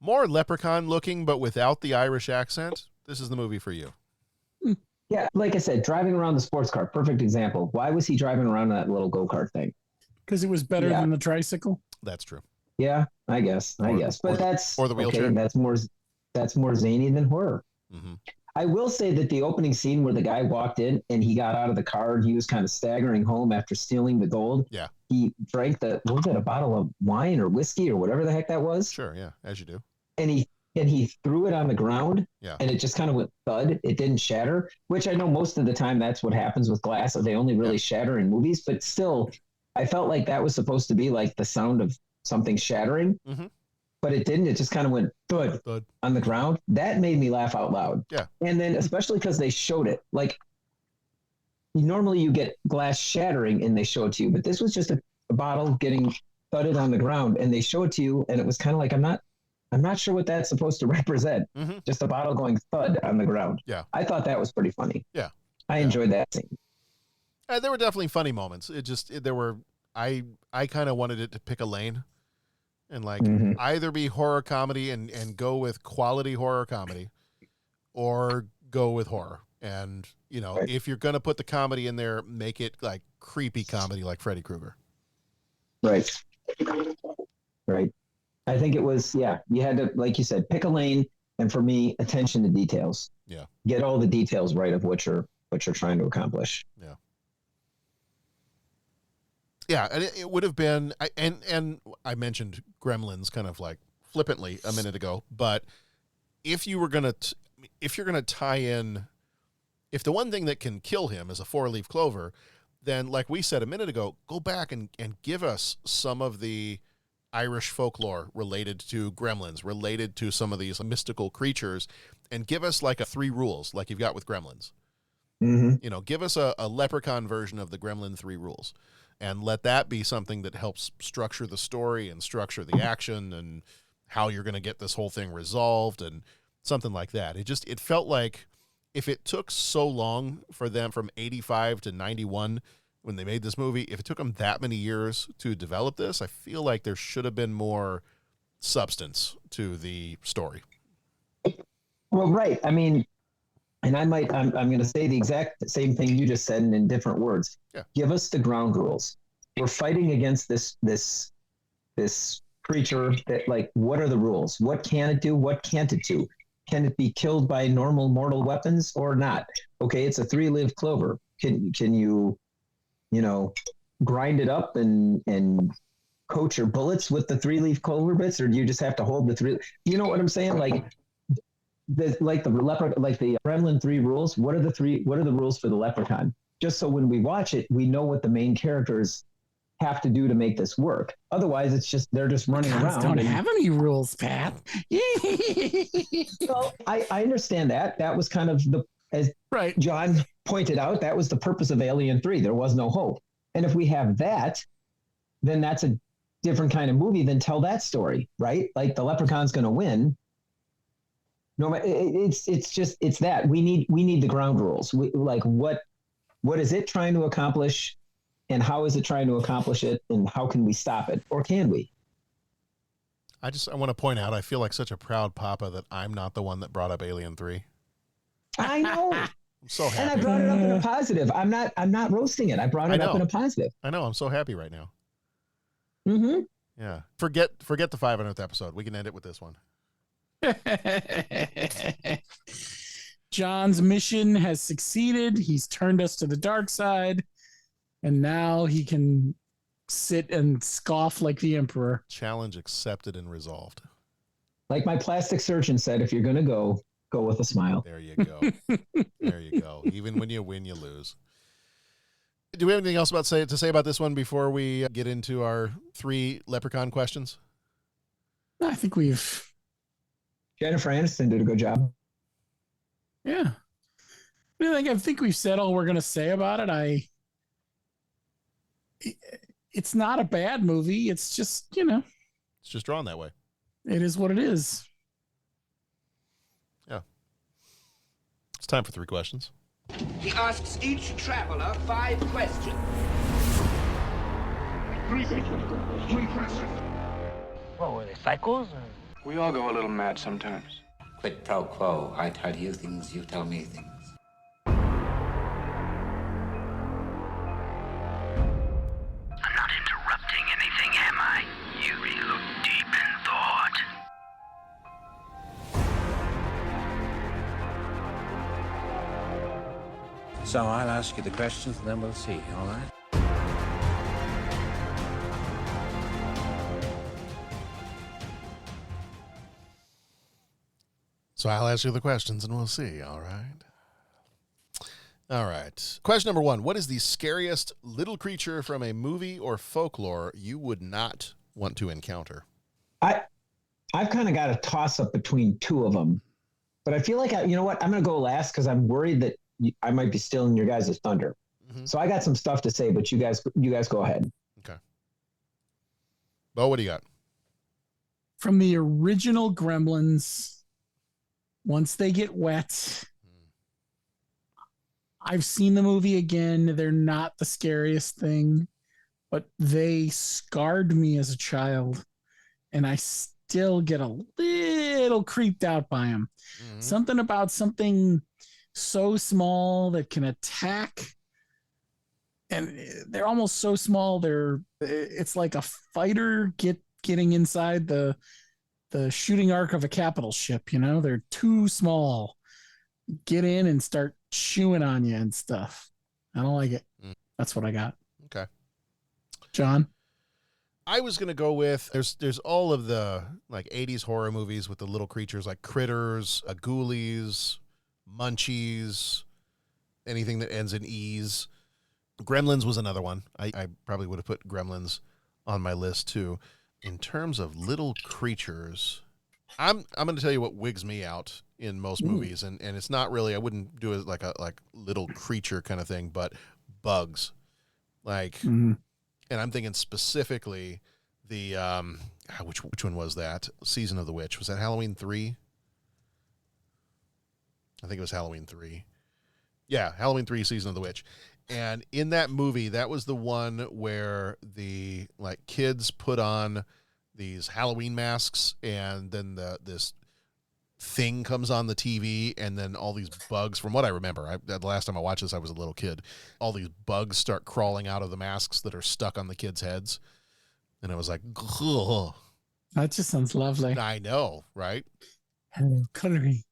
more Leprechaun-looking, but without the Irish accent, this is the movie for you. Yeah, like I said, driving around the sports car, perfect example. Why was he driving around that little go-kart thing? Because it was better than the tricycle. That's true. Yeah, I guess. But that's or the wheelchair. Okay, that's more zany than horror. Mm-hmm. I will say that the opening scene where the guy walked in and he got out of the car and he was kind of staggering home after stealing the gold. Yeah. He drank what was it, a bottle of wine or whiskey or whatever the heck that was? Sure, yeah, as you do. And he threw it on the ground. Yeah. And it just kind of went thud. It didn't shatter, which I know most of the time that's what happens with glass. They only really shatter in movies, but still, I felt like that was supposed to be like the sound of something shattering. Mm-hmm. But it didn't. It just kind of went thud on the ground. That made me laugh out loud. Yeah. And then especially because they showed it. Like normally you get glass shattering and they show it to you, but this was just a bottle getting thudded on the ground and they show it to you and it was kind of like I'm not sure what that's supposed to represent. Mm-hmm. Just a bottle going thud on the ground. Yeah. I thought that was pretty funny. Yeah. I enjoyed that scene. There were definitely funny moments. I kind of wanted it to pick a lane. And like either be horror comedy and go with quality horror comedy or go with horror. And, if you're going to put the comedy in there, make it like creepy comedy like Freddy Krueger. Right. Right. I think it was, you had to, like you said, pick a lane. And for me, attention to details. Yeah. Get all the details right of what you're trying to accomplish. Yeah. Yeah, and it would have been, and I mentioned Gremlins kind of like flippantly a minute ago, but if you're gonna tie in, if the one thing that can kill him is a 4-leaf clover, then like we said a minute ago, go back and give us some of the Irish folklore related to Gremlins, related to some of these mystical creatures, and give us like 3 rules like you've got with Gremlins. Mm-hmm. Give us a Leprechaun version of the Gremlin 3 rules. And let that be something that helps structure the story and structure the action and how you're going to get this whole thing resolved and something like that. It felt like if it took so long for them from 85 to 91 when they made this movie, if it took them that many years to develop this, I feel like there should have been more substance to the story. Well, right. I mean, and I'm going to say the exact same thing you just said in different words. Yeah. Give us the ground rules. We're fighting against this creature that, like, what are the rules? What can it do? What can't it do? Can it be killed by normal mortal weapons or not? Okay, it's a 3-leaf clover. Can you grind it up and coat your bullets with the 3-leaf clover bits, or do you just have to hold the 3? You know what I'm saying? Like the Gremlin 3 rules. What are the rules for the Leprechaun? Just so when we watch it, we know what the main characters have to do to make this work. Otherwise, it's just they're just running around. Don't have any rules, Pat. Well, I understand that. That was kind of as John pointed out, that was the purpose of Alien 3. There was no hope. And if we have that, then that's a different kind of movie than tell that story, right? Like the Leprechaun's going to win. No, it's that we need the ground rules. What is it trying to accomplish, and how is it trying to accomplish it, and how can we stop it, or can we? I want to point out, I feel like such a proud papa that I'm not the one that brought up Alien 3. I know. I'm so happy. And I brought it up in a positive. I'm not roasting it. I brought it up in a positive. I know. I'm so happy right now. Mm-hmm. Yeah. Forget the 500th episode. We can end it with this one. John's mission has succeeded. He's turned us to the dark side, and now he can sit and scoff like the Emperor. Challenge accepted and resolved. Like my plastic surgeon said, if you're going to go with a smile. There you go. There you go. Even when you win, you lose. Do we have anything else to say about this one before we get into our 3 Leprechaun questions? I think Jennifer Aniston did a good job. Yeah. I think we've said all we're going to say about it. It's not a bad movie. It's just, It's just drawn that way. It is what it is. Yeah. It's time for 3 questions. He asks each traveler 5 questions. 3 questions. 3 questions. What were they, psychos? We all go a little mad sometimes. Quid pro quo. I tell you things, you tell me things. I'm not interrupting anything, am I? You really look deep in thought. So I'll ask you the questions and then we'll see, all right? So I'll ask you the questions and we'll see. All right. All right. Question number 1. What is the scariest little creature from a movie or folklore you would not want to encounter? I've kind of got a toss up between 2 of them, but I feel like you know what? I'm going to go last because I'm worried that I might be stealing your guys' thunder. Mm-hmm. So I got some stuff to say, but you guys go ahead. Okay. Bo, what do you got? From the original Gremlins, once they get wet, I've seen the movie again. They're not the scariest thing, but they scarred me as a child, and I still get a little creeped out by them. Mm-hmm. Something about something so small that can attack, and they're almost so small it's like a fighter getting inside the shooting arc of a capital ship. You know, they're too small. Get in and start chewing on you and stuff. I don't like it. That's what I got. Okay. John? I was going to go with, there's all of the like 80s horror movies with the little creatures like Critters, Ghoulies, Munchies, anything that ends in E's. Gremlins was another one. I probably would have put Gremlins on my list too. In terms of little creatures, I'm going to tell you what wigs me out in most movies, and it's not really, I wouldn't do it like a little creature kind of thing, but bugs. Like, and I'm thinking specifically the which one was that? Season of the Witch. Was that Halloween 3? I think it was Halloween 3. Yeah, Halloween 3, Season of the Witch. And in that movie, that was the one where the like kids put on these Halloween masks, and then this thing comes on the TV, and then all these bugs, from what I remember, the last time I watched this, I was a little kid, all these bugs start crawling out of the masks that are stuck on the kids' heads. And I was like, ugh. That just sounds lovely. I know, right? Hello, coloring.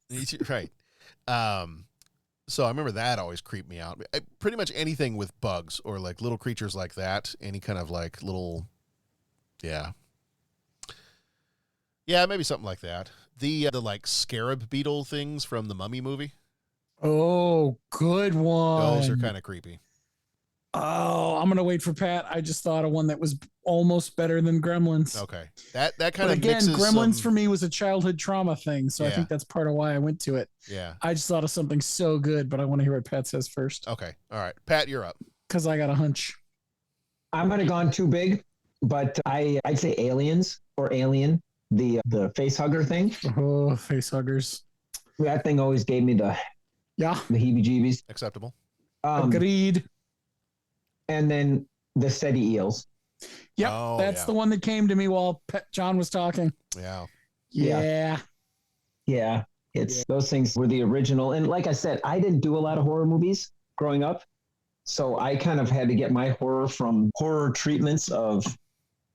Right. So I remember that always creeped me out. Pretty much anything with bugs or like little creatures like that, any kind of like little, yeah, maybe something like that. The like scarab beetle things from the Mummy movie. Oh, good one. Those are kind of creepy. Oh, I'm gonna wait for Pat. I just thought of one that was almost better than Gremlins. Okay, that kind of again, mixes Gremlins for me was a childhood trauma thing, so I think that's part of why I went to it. Yeah, I just thought of something so good, but I want to hear what Pat says first. Okay, all right, Pat, you're up. Because I got a hunch. I'm gonna gone too big, but I'd say Aliens or Alien, the face hugger thing. Oh, face huggers. That thing always gave me the heebie-jeebies. Acceptable. Agreed. And then the steady eels. Yep, that's the one that came to me while John was talking. Yeah. It's those things were the original. And like I said, I didn't do a lot of horror movies growing up, so I kind of had to get my horror from horror treatments of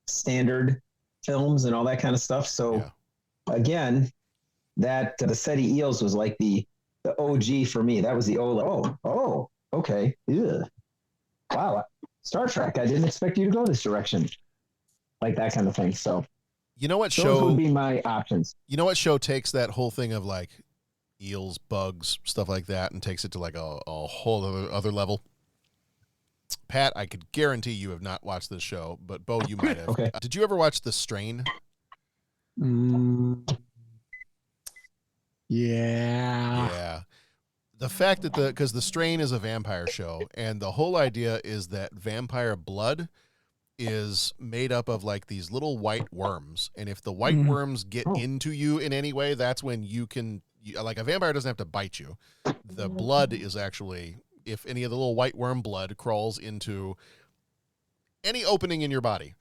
standard films and all that kind of stuff. So again, that the steady eels was like the OG for me. That was the old. Oh, okay. Ugh. Wow, Star Trek, I didn't expect you to go this direction. Like that kind of thing. So, you know what those would be my options. You know what show takes that whole thing of like eels, bugs, stuff like that, and takes it to like a whole other level? Pat, I could guarantee you have not watched this show, but Bo, you might have. Okay. Did you ever watch The Strain? Yeah. The fact that because The Strain is a vampire show, and the whole idea is that vampire blood is made up of like these little white worms, and if the white worms get into you in any way, that's when you can, like, a vampire doesn't have to bite you. The blood is actually if any of the little white worm blood crawls into any opening in your body,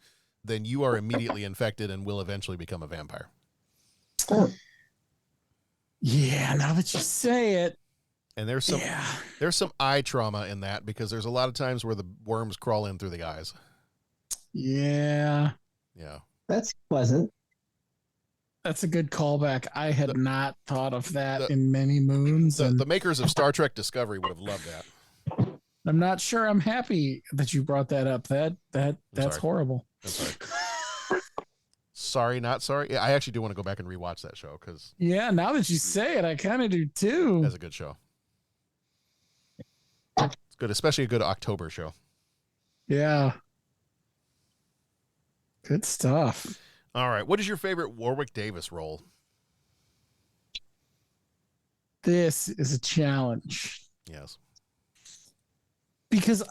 then you are immediately infected and will eventually become a vampire. Yeah, now that you say it. And there's some eye trauma in that, because there's a lot of times where the worms crawl in through the eyes. Yeah. Yeah. That's pleasant. That's a good callback. I had not thought of that in many moons. The makers of Star Trek Discovery would have loved that. I'm not sure I'm happy that you brought that up. That's horrible. I'm sorry. Sorry, not sorry. Yeah, I actually do want to go back and rewatch that show, because yeah, now that you say it, I kind of do too. That's a good show. It's good, especially a good October show. Yeah. Good stuff. All right. What is your favorite Warwick Davis role? This is a challenge. Yes. Because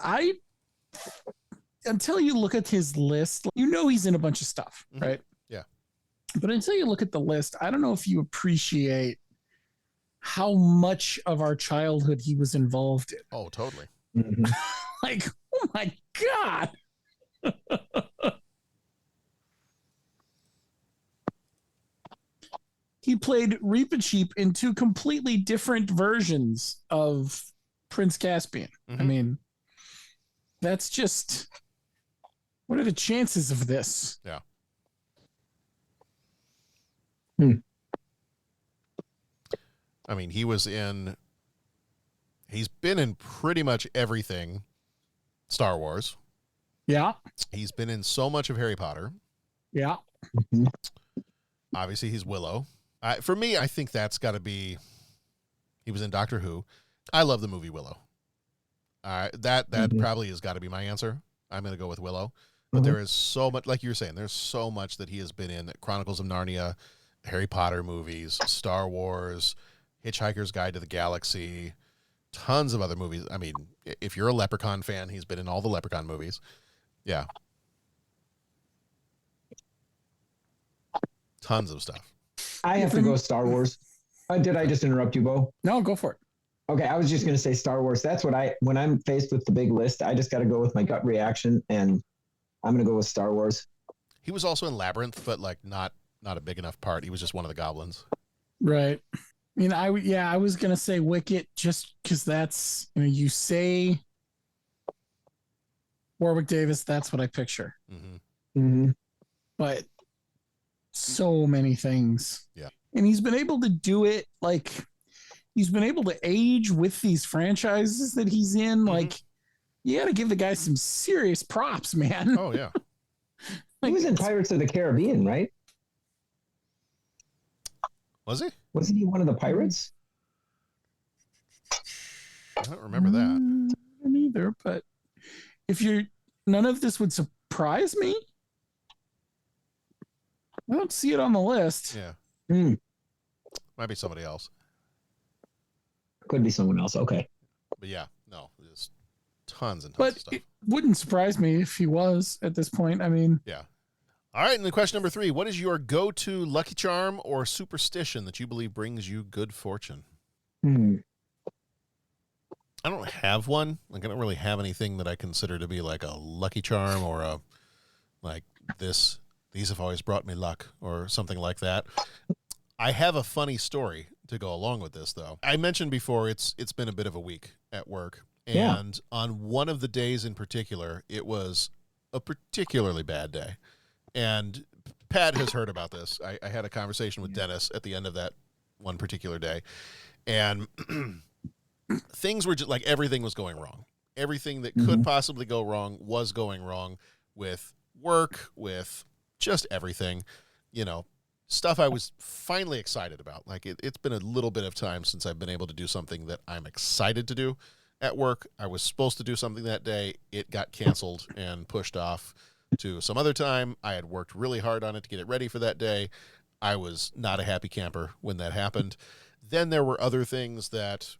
until you look at his list, you know he's in a bunch of stuff, right? Yeah. But until you look at the list, I don't know if you appreciate how much of our childhood he was involved in. Oh, totally. Mm-hmm. Like, oh my God. He played Reepicheep in two completely different versions of Prince Caspian. I mean, that's just, what are the chances of this? Yeah. I mean, he's been in pretty much everything Star Wars. Yeah. He's been in so much of Harry Potter. Yeah. Obviously, he's Willow. For me, I think that's got to be, he was in Doctor Who. I love the movie Willow. That probably has got to be my answer. I'm going to go with Willow. But there is so much, like you were saying, there's so much that he has been in. Chronicles of Narnia, Harry Potter movies, Star Wars, Hitchhiker's Guide to the Galaxy, tons of other movies. I mean, if you're a Lepre-Can fan, he's been in all the Lepre-Can movies. Yeah. Tons of stuff. I have to go Star Wars. Did I just interrupt you, Bo? No, go for it. Okay, I was just going to say Star Wars. That's what when I'm faced with the big list, I just got to go with my gut reaction, and I'm going to go with Star Wars. He was also in Labyrinth, but like not a big enough part. He was just one of the goblins. Right. I mean, I was going to say Wicket just because that's, you say Warwick Davis, that's what I picture. But so many things. Yeah. And he's been able to do it, like, he's been able to age with these franchises that he's in. Like, you got to give the guy some serious props, man. Oh, yeah. He was in Pirates of the Caribbean, right? Was he? Wasn't he one of the pirates? I don't remember that. Neither, but none of this would surprise me. I don't see it on the list. Yeah. Might be somebody else. Could be someone else. Okay. But yeah, no, there's tons and tons But of stuff. it wouldn't surprise me if he was at this point. I mean, yeah. All right, and then question number 3. What is your go-to lucky charm or superstition that you believe brings you good fortune? I don't have one. Like, I don't really have anything that I consider to be like a lucky charm or a, like, these have always brought me luck or something like that. I have a funny story to go along with this, though. I mentioned before it's been a bit of a week at work. And on one of the days in particular, it was a particularly bad day. And Pat has heard about this. I had a conversation with Dennis at the end of that one particular day. And things were just like everything was going wrong. Everything that could possibly go wrong was going wrong with work, with just everything, stuff I was finally excited about. Like it's been a little bit of time since I've been able to do something that I'm excited to do at work. I was supposed to do something that day. It got canceled and pushed off to some other time. I had worked really hard on it to get it ready for that day. I was not a happy camper when that happened. Then there were other things that,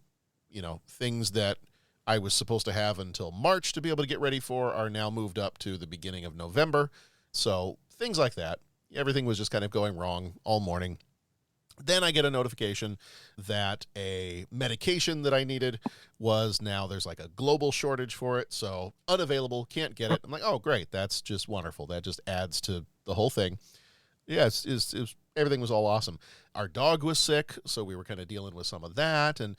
things that I was supposed to have until March to be able to get ready for are now moved up to the beginning of November. So things like that. Everything was just kind of going wrong all morning. Then I get a notification that a medication that I needed was now there's like a global shortage for it. So unavailable, can't get it. I'm like, oh, great. That's just wonderful. That just adds to the whole thing. Yeah, everything was all awesome. Our dog was sick, so we were kind of dealing with some of that. And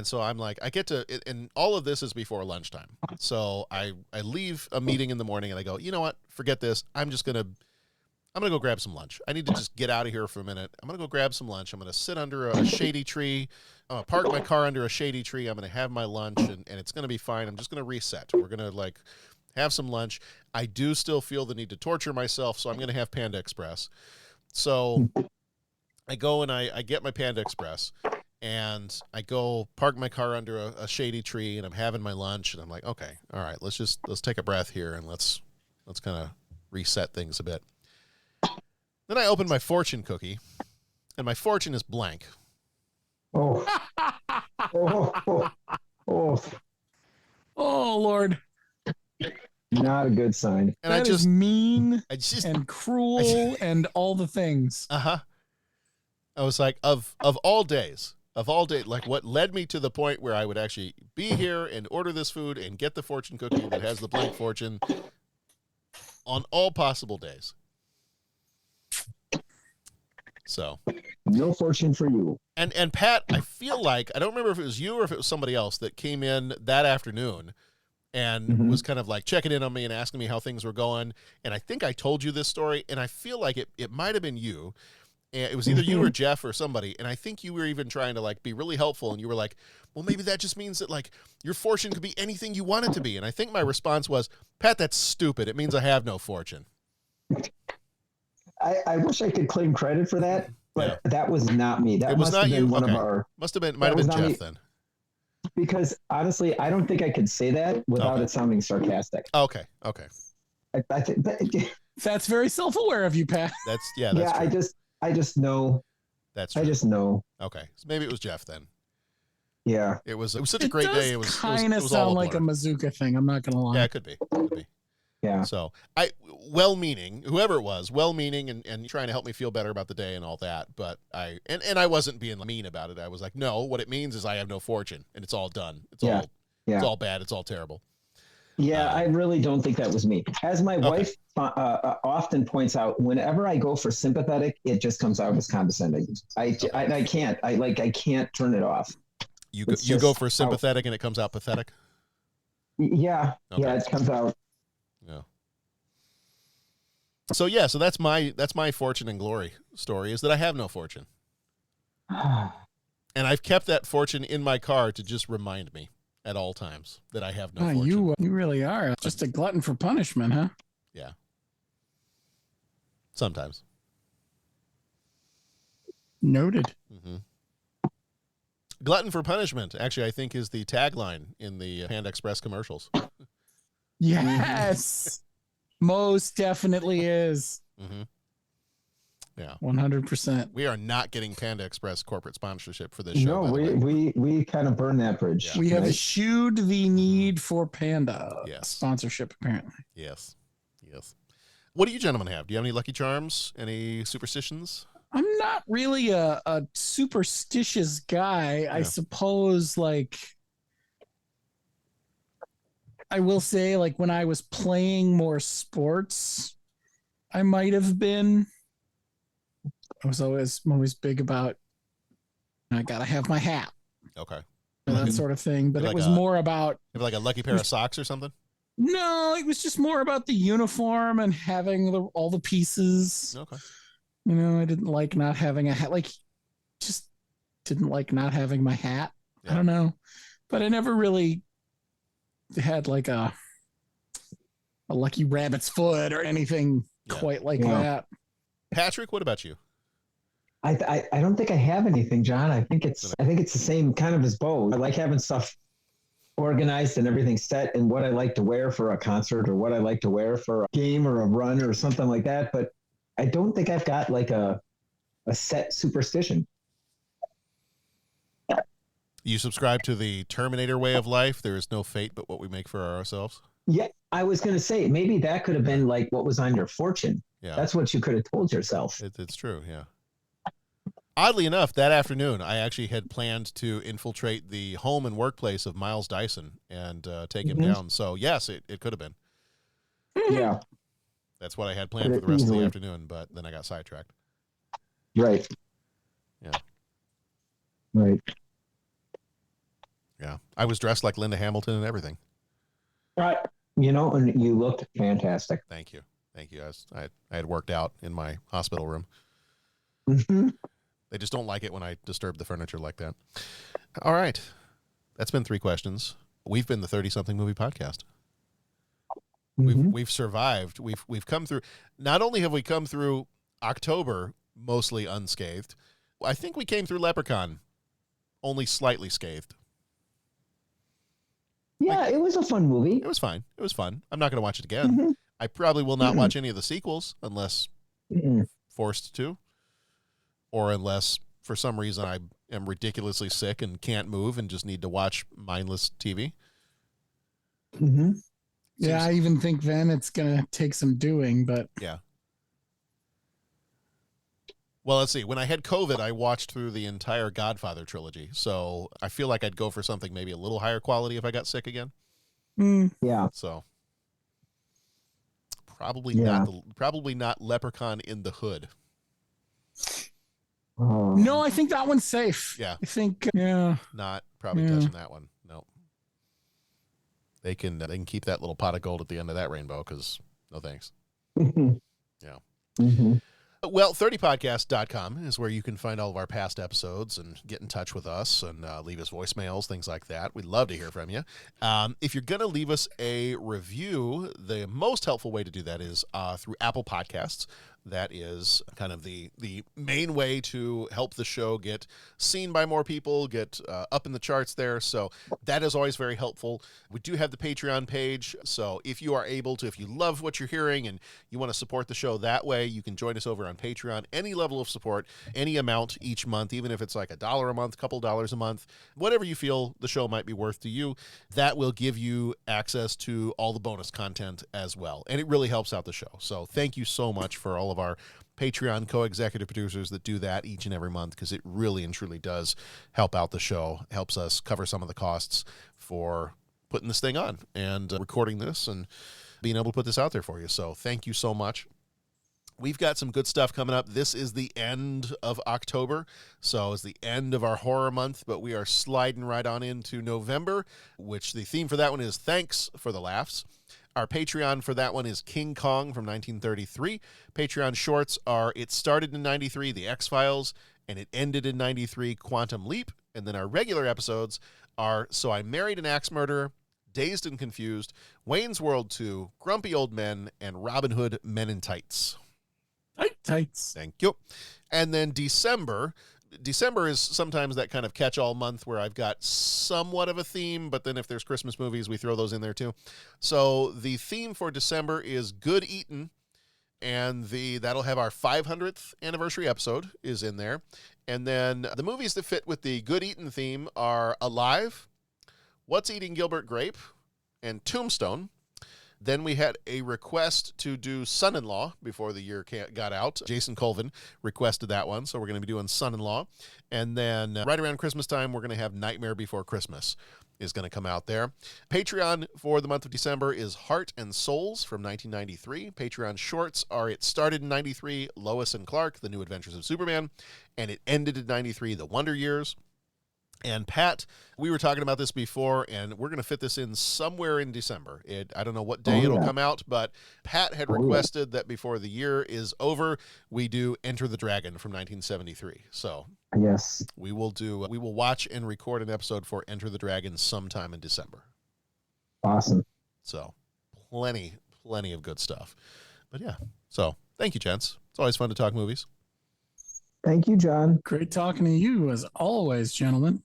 so I'm like, I get to, and all of this is before lunchtime. So I leave a meeting in the morning and I go, you know what? Forget this. I'm going to go grab some lunch. I need to just get out of here for a minute. I'm going to go grab some lunch. I'm going to sit under a shady tree. I'm going to park my car under a shady tree. I'm going to have my lunch, and it's going to be fine. I'm just going to reset. We're going to, have some lunch. I do still feel the need to torture myself, so I'm going to have Panda Express. So I go and I get my Panda Express, and I go park my car under a shady tree, and I'm having my lunch, and I'm like, okay, all right, let's take a breath here, and let's kind of reset things a bit. Then I open my fortune cookie, and my fortune is blank. Oh. Oh, Lord. Not a good sign. And that is mean and cruel and all the things. Uh-huh. I was like, of all days, like what led me to the point where I would actually be here and order this food and get the fortune cookie that has the blank fortune on all possible days. So no fortune for you. And Pat, I feel like, I don't remember if it was you or if it was somebody else that came in that afternoon and was kind of like checking in on me and asking me how things were going. And I think I told you this story, and I feel like it might have been you. And it was either you or Jeff or somebody. And I think you were even trying to be really helpful. And you were like, well, maybe that just means that your fortune could be anything you want it to be. And I think my response was, Pat, that's stupid. It means I have no fortune. I wish I could claim credit for that, but that was not me. That must have been one of our. Might have been Jeff then. Because honestly, I don't think I could say that without it sounding sarcastic. Okay. I think that's very self-aware of you, Pat. That's yeah. True. I just know. That's true. I just know. Okay, so maybe it was Jeff then. Yeah. It was such a great day. It was kind of sound like a Mazuka thing. I'm not gonna lie. Yeah, it could be. Yeah. So well-meaning, whoever it was, well-meaning and trying to help me feel better about the day and all that. But I wasn't being mean about it. I was like, no, what it means is I have no fortune and it's all done. It's all bad. It's all terrible. Yeah, I really don't think that was me. As my wife often points out, whenever I go for sympathetic, it just comes out as condescending. I can't turn it off. You go for sympathetic and it comes out pathetic? Yeah. Okay. Yeah, it comes out. Yeah. So that's my fortune and glory story, is that I have no fortune. And I've kept that fortune in my car to just remind me at all times that I have no fortune. You really are just a glutton for punishment, huh? Yeah. Sometimes. Noted. Mm-hmm. Glutton for punishment, actually, I think is the tagline in the Panda Express commercials. Yes. Most definitely is. Mm-hmm. Yeah. 100%. We are not getting Panda Express corporate sponsorship for this show. No, we kind of burned that bridge. Yeah. We have eschewed the need for Panda sponsorship, apparently. Yes. What do you gentlemen have? Do you have any Lucky Charms? Any superstitions? I'm not really a superstitious guy. Yeah. I suppose, I will say, when I was playing more sports, I might have been. I was always big about, I gotta have my hat. Okay. That sort of thing. But it was more about. Like a lucky pair of socks or something? No, it was just more about the uniform and having all the pieces. Okay. I didn't like not having a hat. Just didn't like not having my hat. Yeah. I don't know. But I never really had a lucky rabbit's foot or anything quite like that. Patrick, what about you? I don't think I have anything, John. I think it's the same kind of as Bo. I like having stuff organized and everything set and what I like to wear for a concert or what I like to wear for a game or a run or something like that. But I don't think I've got a set superstition. You subscribe to the Terminator way of life. There is no fate but what we make for ourselves. Yeah, I was going to say, maybe that could have been what was on your fortune. Yeah. That's what you could have told yourself. It's true, yeah. Oddly enough, that afternoon, I actually had planned to infiltrate the home and workplace of Miles Dyson and take him down. So, yes, it could have been. Yeah. That's what I had planned for the rest of the afternoon, but then I got sidetracked. Right. Yeah. Right. Yeah. I was dressed like Linda Hamilton and everything. Right. You know, and you looked fantastic. Thank you. Thank you. I had worked out in my hospital room. Mm-hmm. They just don't like it when I disturb the furniture like that. All right. That's been 3 questions. We've been the 30-something movie podcast. We've survived. We've come through. Not only have we come through October mostly unscathed, I think we came through Lepre-Can only slightly scathed. Yeah, it was a fun movie. It was fine. It was fun. I'm not going to watch it again. I probably will not watch any of the sequels unless forced to, or unless for some reason I am ridiculously sick and can't move and just need to watch mindless TV. Mm-hmm. Yeah, I even think then it's going to take some doing, but... Yeah. Well, let's see. When I had COVID, I watched through the entire Godfather trilogy, so I feel like I'd go for something maybe a little higher quality if I got sick again. Yeah. So probably not Leprechaun in the Hood. Oh. No, I think that one's safe. Yeah. I think, yeah. Not probably touching that one. No. They can keep that little pot of gold at the end of that rainbow because no thanks. Yeah. Mm-hmm. Well, 30podcast.com is where you can find all of our past episodes and get in touch with us and leave us voicemails, things like that. We'd love to hear from you. If you're going to leave us a review, the most helpful way to do that is through Apple Podcasts. That is kind of the main way to help the show get seen by more people, get up in the charts there. So that is always very helpful. We do have the Patreon page. So if you are able to, if you love what you're hearing and you want to support the show that way, you can join us over on Patreon. Any level of support, any amount each month, even if it's like $1 a month, couple dollars a month, whatever you feel the show might be worth to you, that will give you access to all the bonus content as well. And it really helps out the show. So thank you so much for all of our Patreon co-executive producers that do that each and every month, because it really and truly does help out the show, helps us cover some of the costs for putting this thing on and recording this and being able to put this out there for you. So thank you so much. We've got some good stuff coming up. This is the end of October, so it's the end of our horror month, but we are sliding right on into November, which the theme for that one is Thanks for the Laughs. Our Patreon for that one is King Kong from 1933. Patreon shorts are It Started in 93, The X-Files, and It Ended in 93, Quantum Leap. And then our regular episodes are So I Married an Axe Murderer, Dazed and Confused, Wayne's World 2, Grumpy Old Men, and Robin Hood Men in Tights. Tights. Thank you. And then December is sometimes that kind of catch-all month where I've got somewhat of a theme, but then if there's Christmas movies, we throw those in there too. So the theme for December is Good Eatin', and that'll have our 500th anniversary episode is in there. And then the movies that fit with the Good Eatin' theme are Alive, What's Eating Gilbert Grape, and Tombstone. Then we had a request to do Son-in-Law before the year got out. Jason Colvin requested that one, so we're going to be doing Son-in-Law. And then right around Christmas time, we're going to have Nightmare Before Christmas is going to come out there. Patreon for the month of December is Heart and Souls from 1993. Patreon shorts are It Started in 93, Lois and Clark, The New Adventures of Superman, and It Ended in 93, The Wonder Years. And Pat, we were talking about this before, and we're going to fit this in somewhere in December. I don't know what day it'll come out, but Pat had requested that before the year is over, we do Enter the Dragon from 1973. So yes, we will watch and record an episode for Enter the Dragon sometime in December. Awesome. So plenty of good stuff. But yeah, so thank you, gents. It's always fun to talk movies. Thank you, John. Great talking to you as always, gentlemen.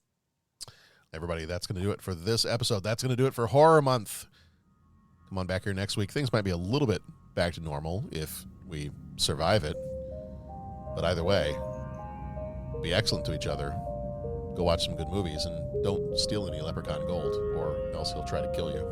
Everybody, that's going to do it for this episode. That's going to do it for Horror Month. Come on back here next week. Things might be a little bit back to normal if we survive it. But either way, be excellent to each other. Go watch some good movies and don't steal any Leprechaun gold or else he'll try to kill you.